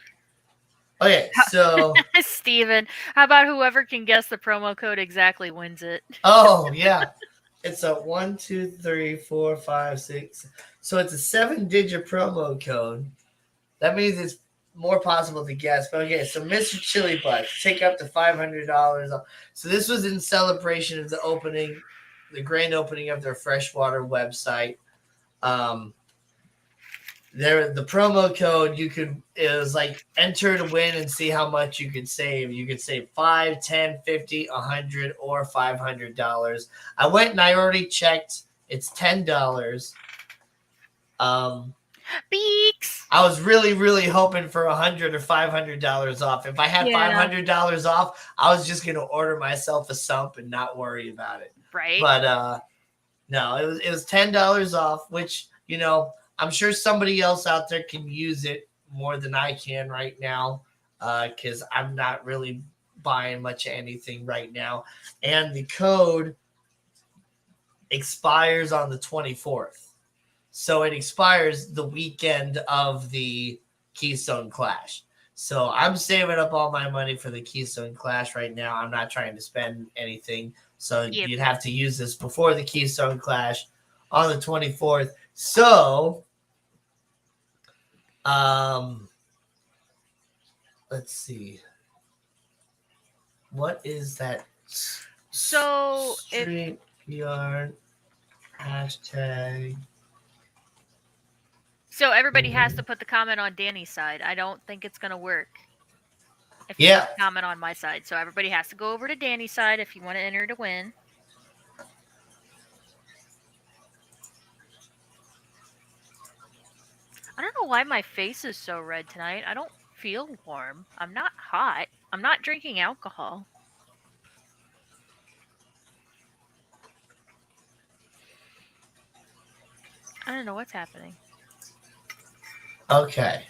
okay, so Steven, how about whoever can guess the promo code exactly wins it? oh yeah, it's a 1, 2, 3, 4, 5, 6. So it's a 7-digit promo code. That means it's more possible to guess. But okay, so Mr. Chili Butts take up to $500 off. So this was in celebration of the grand opening of their freshwater website. Um, the promo code is like enter to win and see how much you could save. You could save 5, 10, 50, 100, or $500. I went and I already checked. It's $10. Um, Beaks! I was really, really hoping for $100 or $500 off. If I had Yeah, $500 off, I was just gonna order myself a sump and not worry about it. right? But no, it was $10 off, which I'm sure somebody else out there can use it more than I can right now, because I'm not really buying much of anything right now, and the code expires on the 24th. So it expires the weekend of the Keystone Clash. So I'm saving up all my money for the Keystone Clash right now. I'm not trying to spend anything. So Yep. you'd have to use this before the Keystone Clash on the 24th. So um let's see. What is that? So if Street yard hashtag. so, everybody has to put the comment on Danny's side. I don't think it's gonna work if you Yeah. put the comment on my side. So everybody has to go over to Danny's side if you want to enter to win. I don't know why my face is so red tonight. I don't feel warm. I'm not hot. I'm not drinking alcohol. I don't know what's happening. Okay.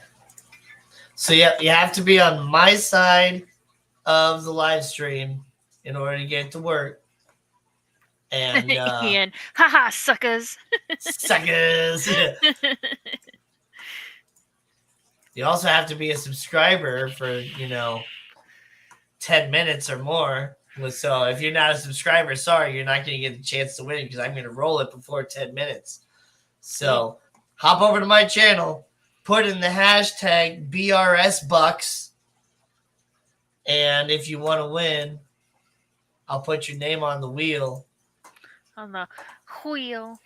So yeah, you have to be on my side of the live stream in order to get to work. And Ian, haha, suckers. suckers. You also have to be a subscriber for 10 minutes or more. So if you're not a subscriber, sorry, you're not going to get a chance to win because I'm going to roll it before 10 minutes. So hop over to my channel, put in the hashtag BRS Bucks, and if you want to win, I'll put your name on the wheel. On the wheel.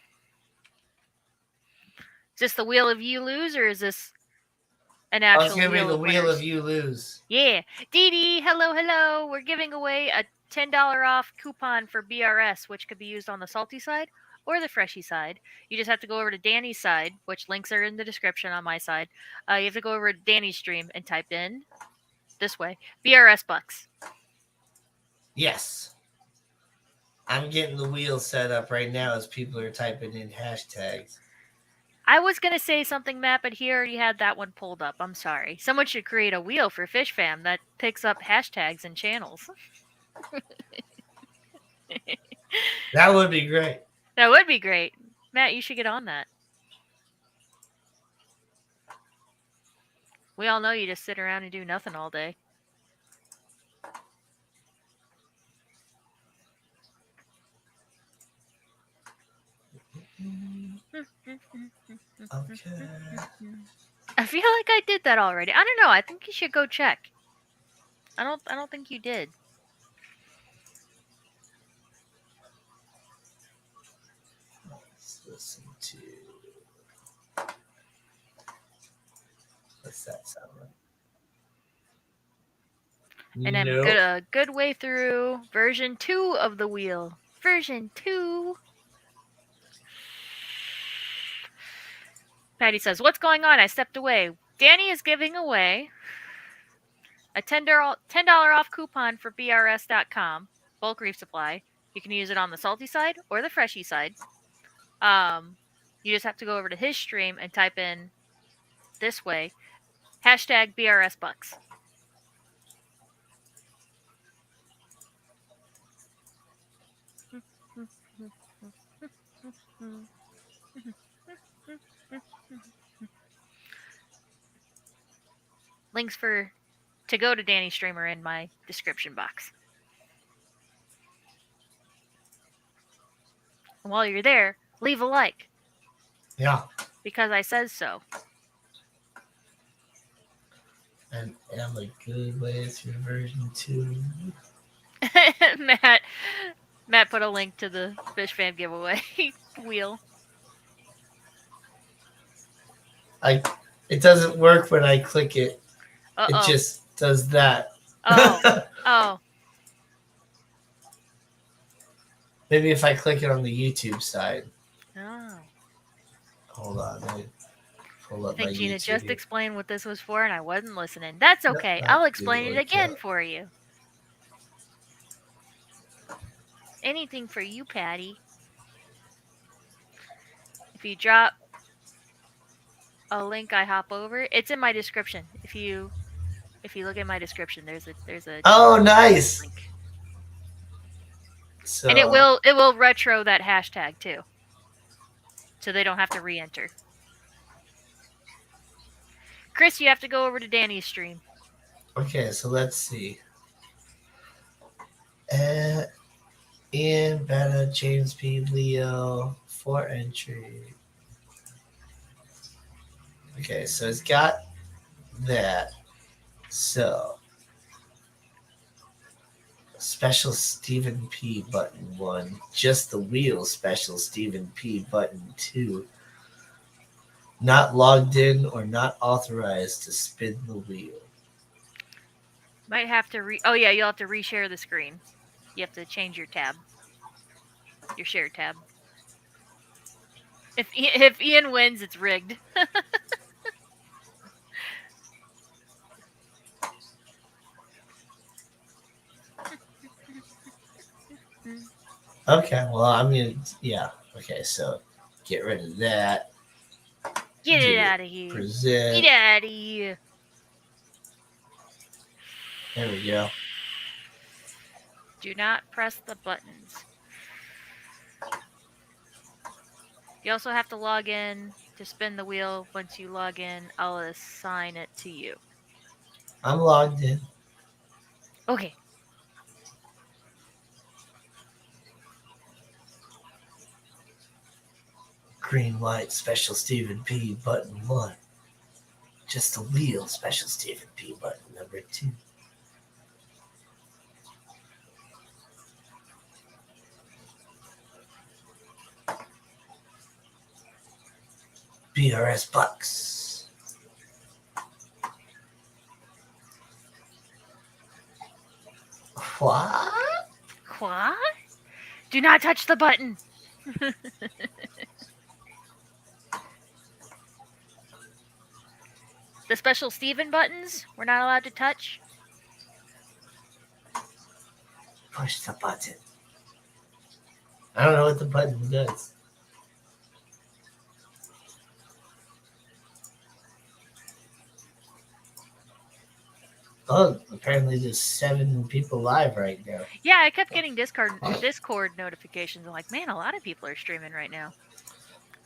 Is this the wheel of you lose, or is this an actual It's going to be the wheel winners? of you lose. Yeah. Dee Dee, hello, hello. We're giving away a $10 off coupon for BRS, which could be used on the salty side or the Freshy side. You just have to go over to Danny's side, which links are in the description on my side. You have to go over to Danny's stream and type in this way BRS Bucks. Yes. I'm getting the wheel set up right now as people are typing in hashtags. I was going to say something, Matt, but he already had that one pulled up. I'm sorry. Someone should create a wheel for Fish Fam that picks up hashtags and channels. That would be great. That would be great. Matt, you should get on that. We all know you just sit around and do nothing all day. Okay. I feel like I did that already. I don't know. I think you should go check. I don't think you did. Let's listen to. What's that sound like? And I'm a good way through version 2 of the wheel. Version 2. Patty says, "What's going on? I stepped away." Danny is giving away a $10 off coupon for BRS.com, bulk reef supply. You can use it on the salty side or the freshy side. You just have to go over to his stream and type in this way, hashtag BRS Bucks. Links to go to Danny's stream are in my description box. And while you're there, leave a like. Yeah. Because I says so. And I'm a good way through version 2. Matt put a link to the Fish Fam giveaway wheel. It doesn't work when I click it. Uh-oh. It just does that. Oh. Maybe if I click it on the YouTube side. Oh. Hold on. Let me pull up I think Gina YouTube just here. explained what this was for, and I wasn't listening. That's okay. I'll explain it again for you. Anything for you, Patty. If you drop a link, I hop over. It's in my description. If you look at my description, there's a Oh, nice. link. So, and it will retro that hashtag too, so they don't have to re-enter. Chris, you have to go over to Danny's stream. Okay, so let's see. Ian, Betta, James P. Leo, 4 entry. Okay, so it's got that. So, special Stephen P. button 1. Just the wheel special Stephen P. button 2. Not logged in or not authorized to spin the wheel. Might have to oh yeah, you'll have to reshare the screen. You have to change your tab. Your share tab. If Ian wins, it's rigged. Okay, well, I'm going to, yeah. Okay, so get rid of that. Get it out of here. Present. Get out of here. There we go. Do not press the buttons. You also have to log in to spin the wheel. Once you log in, I'll assign it to you. I'm logged in. Okay. Green, white, special Stephen P. button 1. Just the wheel, special Stephen P. button number 2. BRS Bucks. What? What? Do not touch the button. The special Steven buttons we're not allowed to touch. Push the button. I don't know what the button does. Oh, apparently there's 7 people live right now. Yeah, I kept getting Discord notifications. I'm like, man, a lot of people are streaming right now.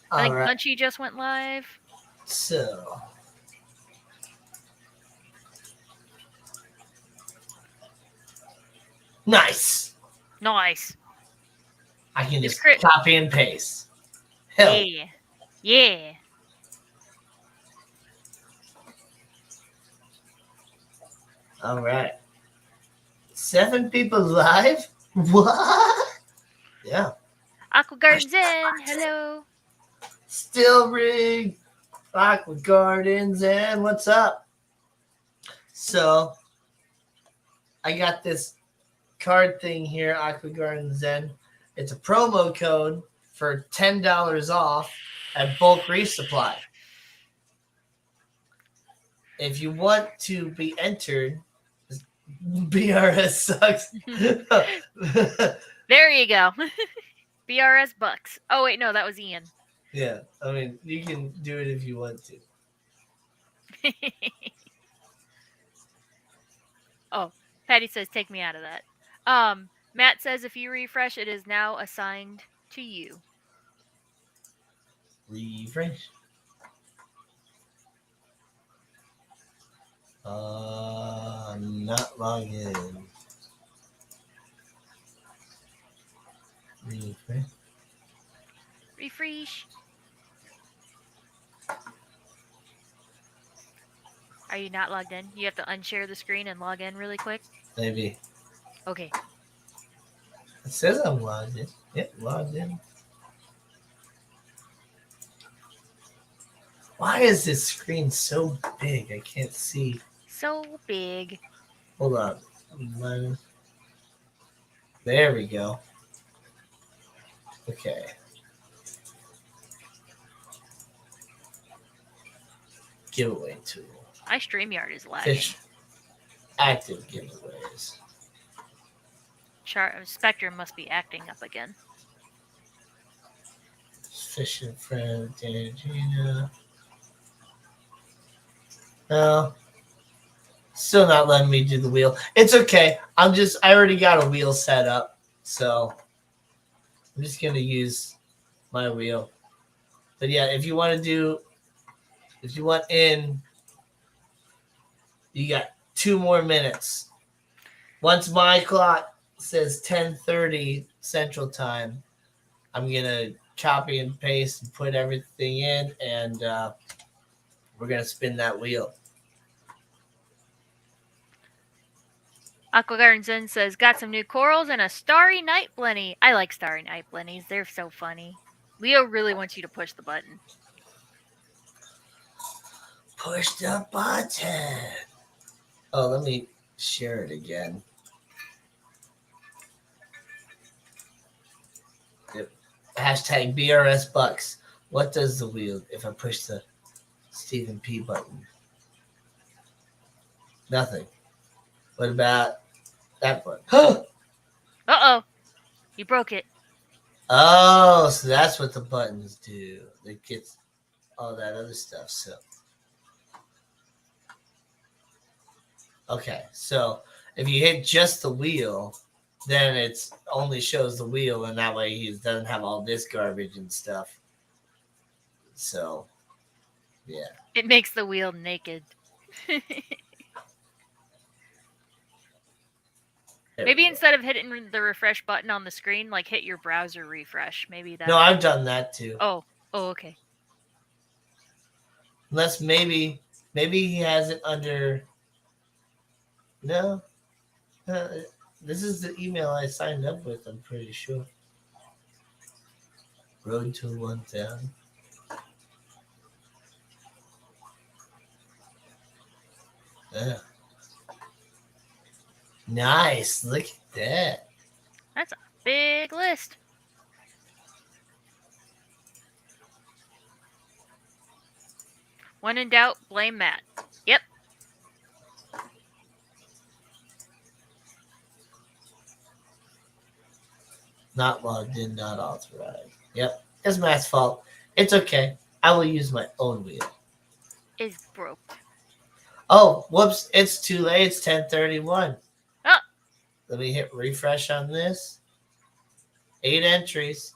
I think Punchy just went live. So, nice. Nice. I can just copy and paste. Hell. Yeah. Yeah. All right. 7 people live? What? Yeah. Aqua Garden Zen, hello. Still Rig, Aqua Garden Zen, what's up? So, I got this card thing here, Aqua Garden Zen. It's a promo code for $10 off at Bulk Resupply. If you want to be entered, BRS sucks. There you go. BRS bucks. Oh, wait, no, that was Ian. Yeah, I mean, you can do it if you want to. Oh, Patty says, take me out of that. Matt says, if you refresh, it is now assigned to you. Refresh. I'm not logged in. Refresh. Refresh. Are you not logged in? You have to unshare the screen and log in really quick? Maybe. Okay. It says I'm logged in. Yep, logged in. Why is this screen so big? I can't see. So big. Hold on. There we go. Okay. Giveaway tool. My StreamYard is lagging. Active giveaways. Spectrum must be acting up again. Fishing friend, Gina. No. Still not letting me do the wheel. It's okay. I already got a wheel set up. So I'm just going to use my wheel. But yeah, if you want in, you got 2 more minutes. Once my clock says 10:30 Central Time, I'm going to copy and paste and put everything in, and we're going to spin that wheel. Aqua Garden Zen says, got some new corals and a starry night blenny. I like starry night blennies. They're so funny. Leo really wants you to push the button. Push the button. Oh, let me share it again. Yep. Hashtag BRS Bucks. What does the wheel if I push the Stephen P button? Nothing. What about that button? Uh-oh. You broke it. Oh, so that's what the buttons do. It gets all that other stuff. So, okay. So if you hit just the wheel, then it only shows the wheel, and that way he doesn't have all this garbage and stuff. So, yeah. It makes the wheel naked. Maybe instead of hitting the refresh button on the screen, like hit your browser refresh. Maybe that. No, I've done that too. Oh, okay. Unless maybe he has it under. No. This is the email I signed up with, I'm pretty sure. Road to 1000. Yeah. Nice. Look at that. That's a big list. When in doubt, blame Matt. Yep. Not logged in, not authorized. Yep, it's Matt's fault. It's okay. I will use my own wheel. Is broke. Oh, whoops! It's too late. It's 10:31. Oh. Let me hit refresh on this. 8 entries.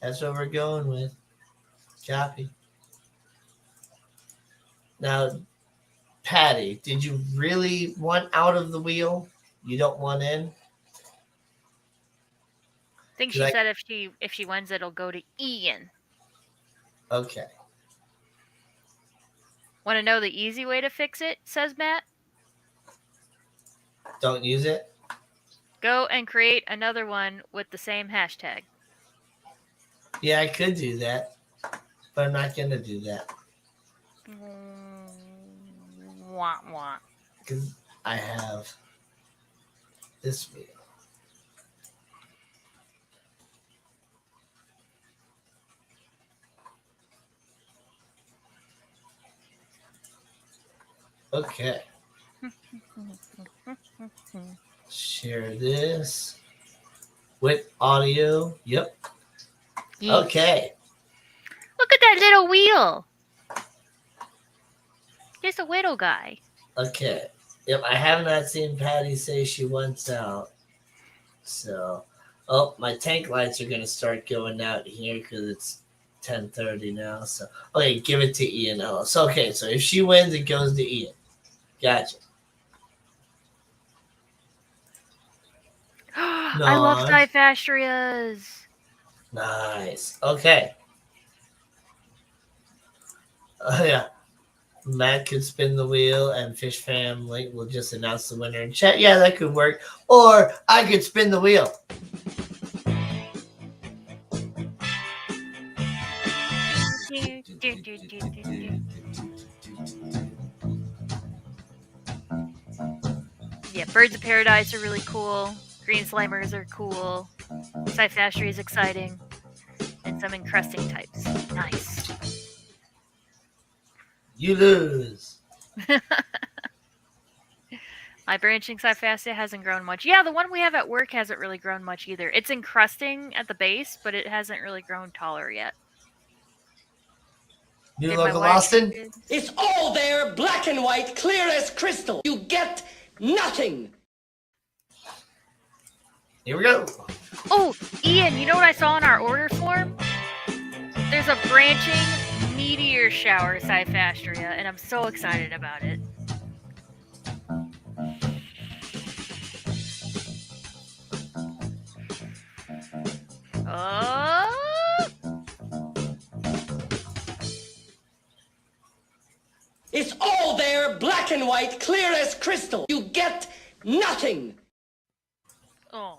That's what we're going with. Copy. Now, Patty, did you really want out of the wheel? You don't want in? I think she said if she wins, it'll go to Ian. Okay. Want to know the easy way to fix it? Says Matt. Don't use it? Go and create another one with the same hashtag. Yeah, I could do that, but I'm not going to do that. Wah. Because I have this wheel. Okay. Share this with audio. Yep. Yes. Okay. Look at that little wheel. Just a little guy. Okay. Yep, I have not seen Patty say she wants out. So, my tank lights are going to start going out here because it's 10:30 now. So, okay, give it to Ian Ellis. Okay, so if she wins, it goes to Ian. Gotcha. I love Cyphastrias. Nice. Okay. Yeah. Matt could spin the wheel and Fish Family will just announce the winner in chat. Yeah, that could work. Or I could spin the wheel. Yeah, Birds of Paradise are really cool. Green Slimers are cool. Cyphastry is exciting. And some encrusting types. Nice. You lose. My branching Cyphastia hasn't grown much. Yeah, the one we have at work hasn't really grown much either. It's encrusting at the base, but it hasn't really grown taller yet. New local Austin? It's all there, black and white, clear as crystal. You get nothing. Here we go. Oh, Ian, you know what I saw in our order form? There's a branching meteor shower Cyphastria, and I'm so excited about it. It's all there, black and white, clear as crystal. You get nothing. Oh,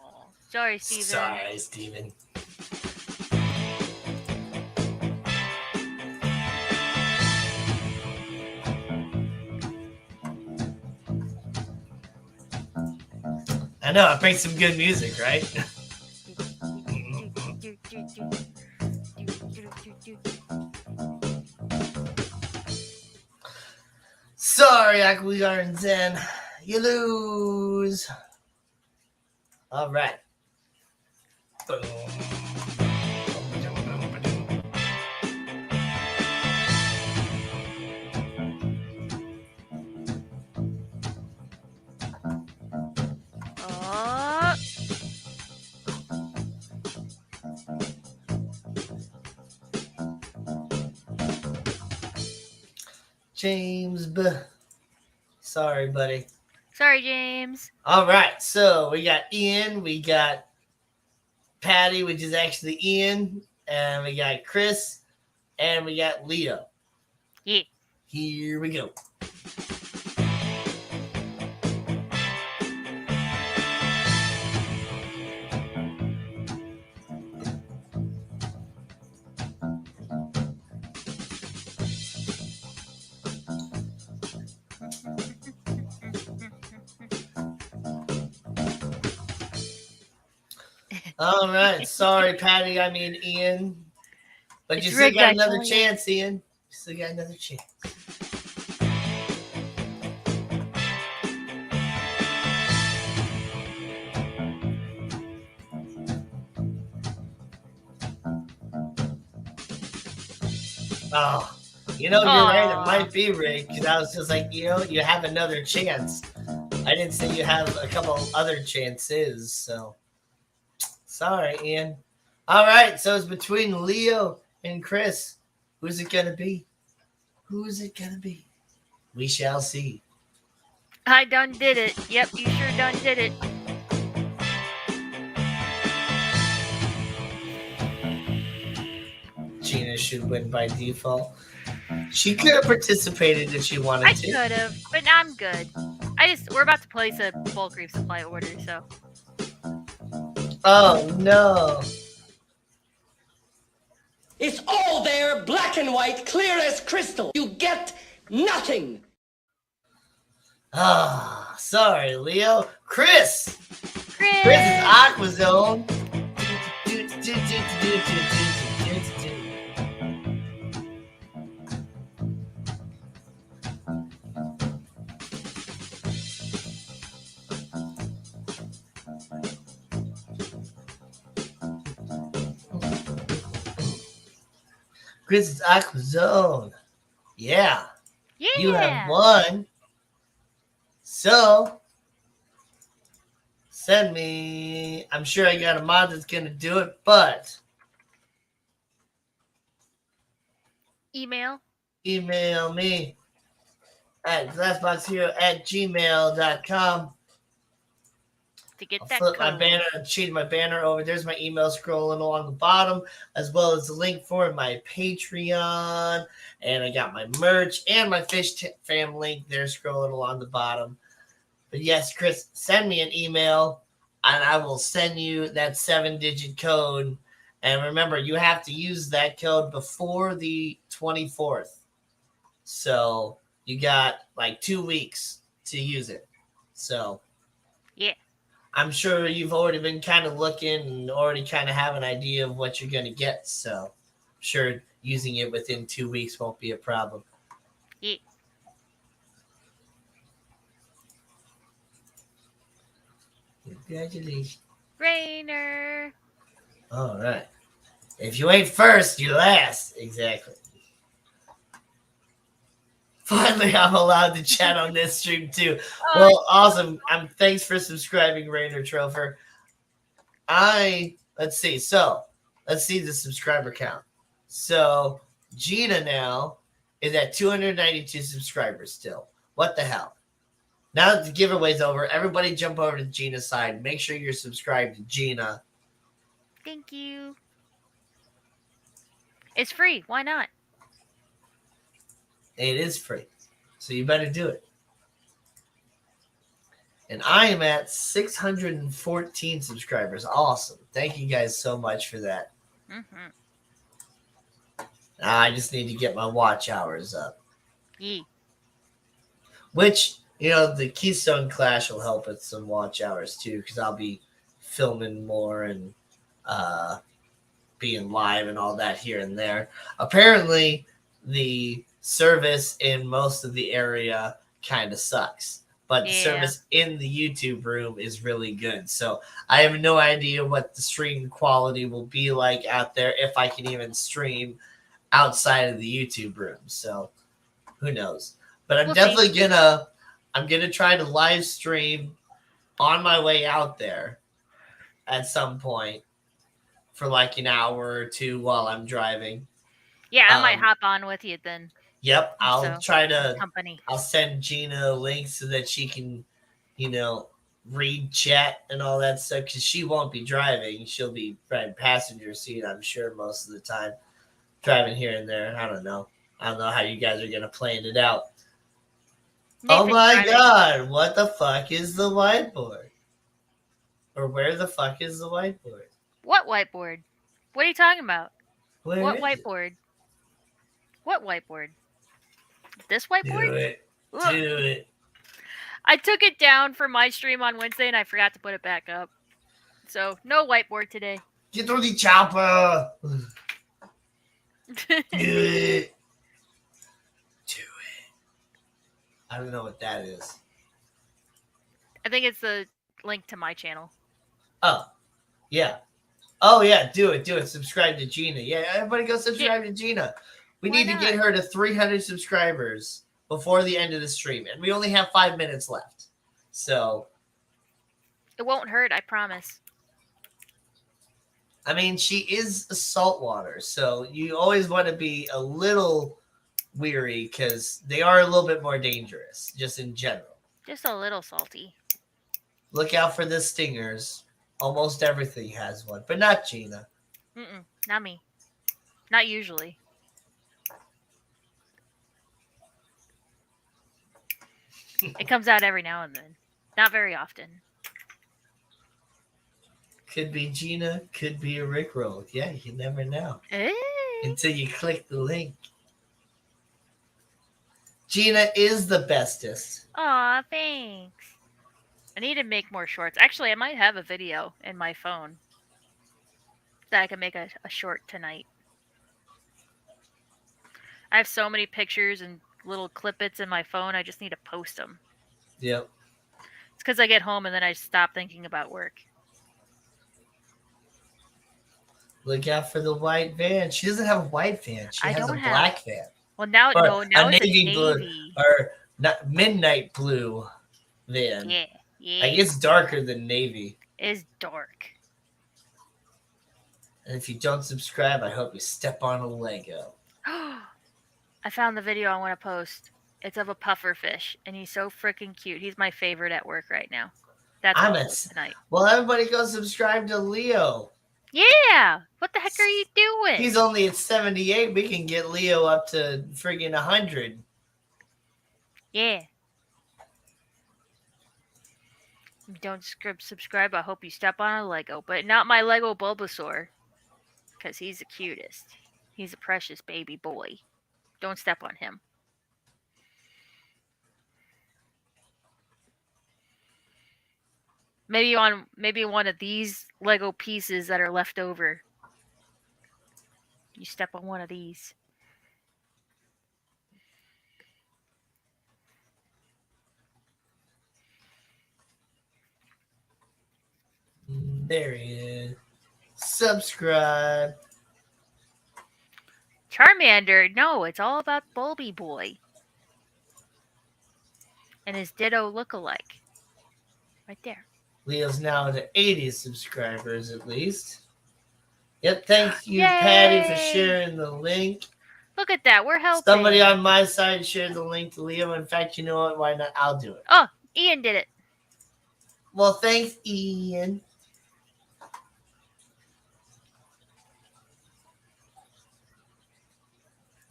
sorry, Steven. Sorry, Steven. I know, it makes some good music, right? Sorry, Aquagar and Zen. You lose. All right. Boom. James B. Sorry, buddy. Sorry, James. All right, so we got Ian, we got Patty, which is actually Ian, and we got Chris, and we got Leo. Yeah. Here we go. All right. Sorry, Patty. I mean, Ian. But you still got another chance, Ian. You still got another chance. Oh, you're right. It might be rigged because I was just like, you have another chance. I didn't say you have a couple other chances, so sorry, Ian. All right, so it's between Leo and Chris. Who's it gonna be? Who's it gonna be? We shall see. I done did it. Yep, you sure done did it. Gina should win by default. She could have participated if she wanted to. I could have, but I'm good. We're about to place a bulk resupply order, so. Oh no. It's all there, black and white, clear as crystal. You get nothing. Ah, sorry, Leo. Chris is Aquazone. Chris is Aquazone. Yeah. You have won. So, send me. I'm sure I got a mod that's going to do it, but. Email me at glassboxhero@gmail.com. to get I'll that flip code. my banner and change my banner over. There's my email scrolling along the bottom, as well as the link for my Patreon. And I got my merch and my Fish Fam link there scrolling along the bottom. But yes, Chris, send me an email and I will send you that 7-digit code. And remember, you have to use that code before the 24th. So you got like 2 weeks to use it. So yeah. I'm sure you've already been kind of looking and already kind of have an idea of what you're going to get. So I'm sure using it within 2 weeks won't be a problem. Yeah. Congratulations. Rainer. All right. If you ain't first, you're last. Exactly. Finally, I'm allowed to chat on this stream too. Well, awesome. Thanks for subscribing, Rainer Trofer. Let's see the subscriber count. So Gina now is at 292 subscribers still. What the hell? Now that the giveaway's over, everybody jump over to Gina's side. Make sure you're subscribed to Gina. Thank you. It's free. Why not? It is free. So you better do it. And I am at 614 subscribers. Awesome. Thank you guys so much for that. Mm-hmm. I just need to get my watch hours up. Yeah. Which, the Keystone Clash will help with some watch hours too, because I'll be filming more and being live and all that here and there. Apparently, the service in most of the area kind of sucks. But the service in the YouTube room is really good. So I have no idea what the stream quality will be like out there if I can even stream outside of the YouTube room. So who knows? But I'm definitely gonna try to live stream on my way out there at some point for like an hour or two while I'm driving. Yeah, I might hop on with you then. Yep, I'll try to. Company. I'll send Gina a link so that she can, read chat and all that stuff because she won't be driving. She'll be riding passenger seat, I'm sure, most of the time, driving here and there. I don't know how you guys are gonna plan it out. Oh my God! What the fuck is the whiteboard? Or where the fuck is the whiteboard? What whiteboard? What are you talking about? What whiteboard? What whiteboard? This whiteboard? Do it. I took it down for my stream on Wednesday and I forgot to put it back up. So, no whiteboard today. Get on the chopper. Do it. I don't know what that is. I think it's the link to my channel. Oh, yeah. Oh, yeah. Do it. Subscribe to Gina. Yeah, everybody go subscribe to Gina. We need to get her to 300 subscribers before the end of the stream. And we only have 5 minutes left. So. It won't hurt, I promise. I mean, she is a saltwater. So you always want to be a little weary because they are a little bit more dangerous, just in general. Just a little salty. Look out for the stingers. Almost everything has one, but not Gina. Not me. Not usually. It comes out every now and then. Not very often. Could be Gina, could be a Rickroll. Yeah, you never know. Hey. Until you click the link. Gina is the bestest. Aw, thanks. I need to make more shorts. Actually, I might have a video in my phone that I can make a short tonight. I have so many pictures and little clip-its in my phone. I just need to post them. Yep. It's because I get home and then I stop thinking about work. Look out for the white van. She doesn't have a white van. She has a black van. Well, now or now a it's navy a blue navy. or not midnight blue van. Yeah. Like it's darker than navy. It's dark. And if you don't subscribe, I hope you step on a Lego. I found the video I want to post. It's of a puffer fish, and he's so freaking cute. He's my favorite at work right now. That's all tonight. Well, everybody go subscribe to Leo. Yeah! What the heck are you doing? He's only at 78. We can get Leo up to friggin' 100. Yeah. If you don't subscribe, I hope you step on a Lego. But not my Lego Bulbasaur. Because he's the cutest. He's a precious baby boy. Don't step on him. Maybe one of these Lego pieces that are left over. You step on one of these. There he is. Subscribe. Charmander, no, it's all about Bulby Boy. And his Ditto lookalike. Right there. Leo's now to 80 subscribers at least. Yep, thank you, Yay! Patty, for sharing the link. Look at that, we're helping. Somebody on my side shared the link to Leo. In fact, you know what? Why not? I'll do it. Oh, Ian did it. Well, thanks, Ian.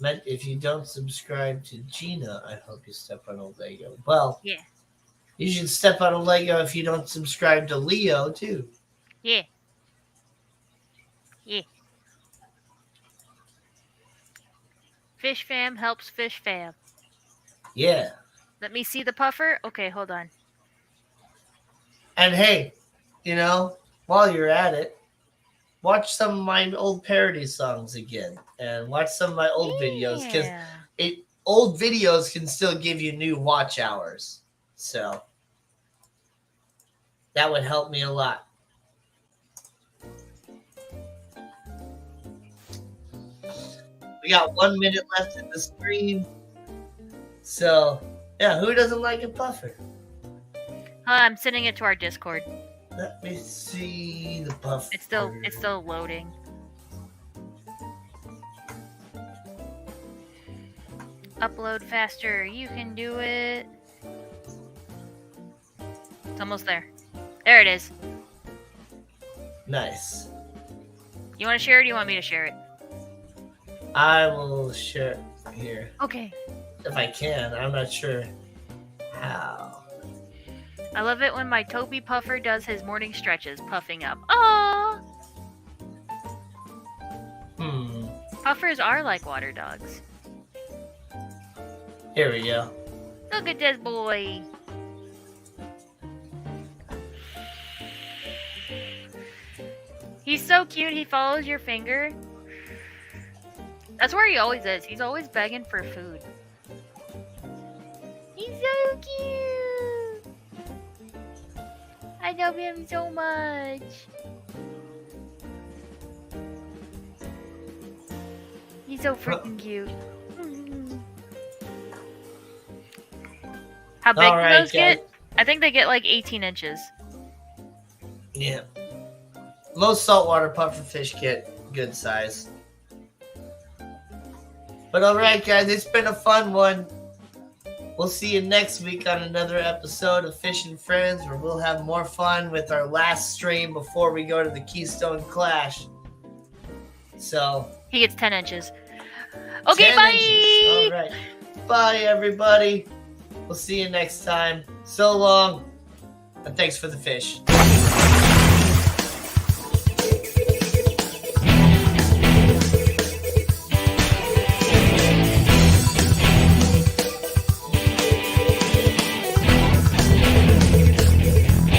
But if you don't subscribe to Gina, I hope you step on a Lego. Well, yeah. You should step on a Lego if you don't subscribe to Leo, too. Yeah. Yeah. Fish fam helps fish fam. Yeah. Let me see the puffer. Okay, hold on. And hey, while you're at it, watch some of my old parody songs again. And watch some of my old videos. Because old videos can still give you new watch hours. So that would help me a lot. We got 1 minute left in the stream. So, yeah, who doesn't like a puffer? I'm sending it to our Discord. Let me see the puffer. It's still loading. Upload faster. You can do it. It's almost there. There it is. Nice. You want to share it or do you want me to share it? I will share it here. Okay. If I can. I'm not sure how. I love it when my Toby Puffer does his morning stretches, puffing up. Aww! Puffers are like water dogs. Here we go. Look at this boy. He's so cute, he follows your finger. That's where he always is. He's always begging for food. He's so cute. I love him so much. He's so freaking cute. How big do those get? I think they get like 18 inches. Yeah. Most saltwater pufferfish get good size. But alright, guys, it's been a fun one. We'll see you next week on another episode of Fish and Friends, where we'll have more fun with our last stream before we go to the Keystone Clash. So he gets 10 inches. Okay, 10 bye. Inches. All right, bye everybody. We'll see you next time. So long, and thanks for the fish.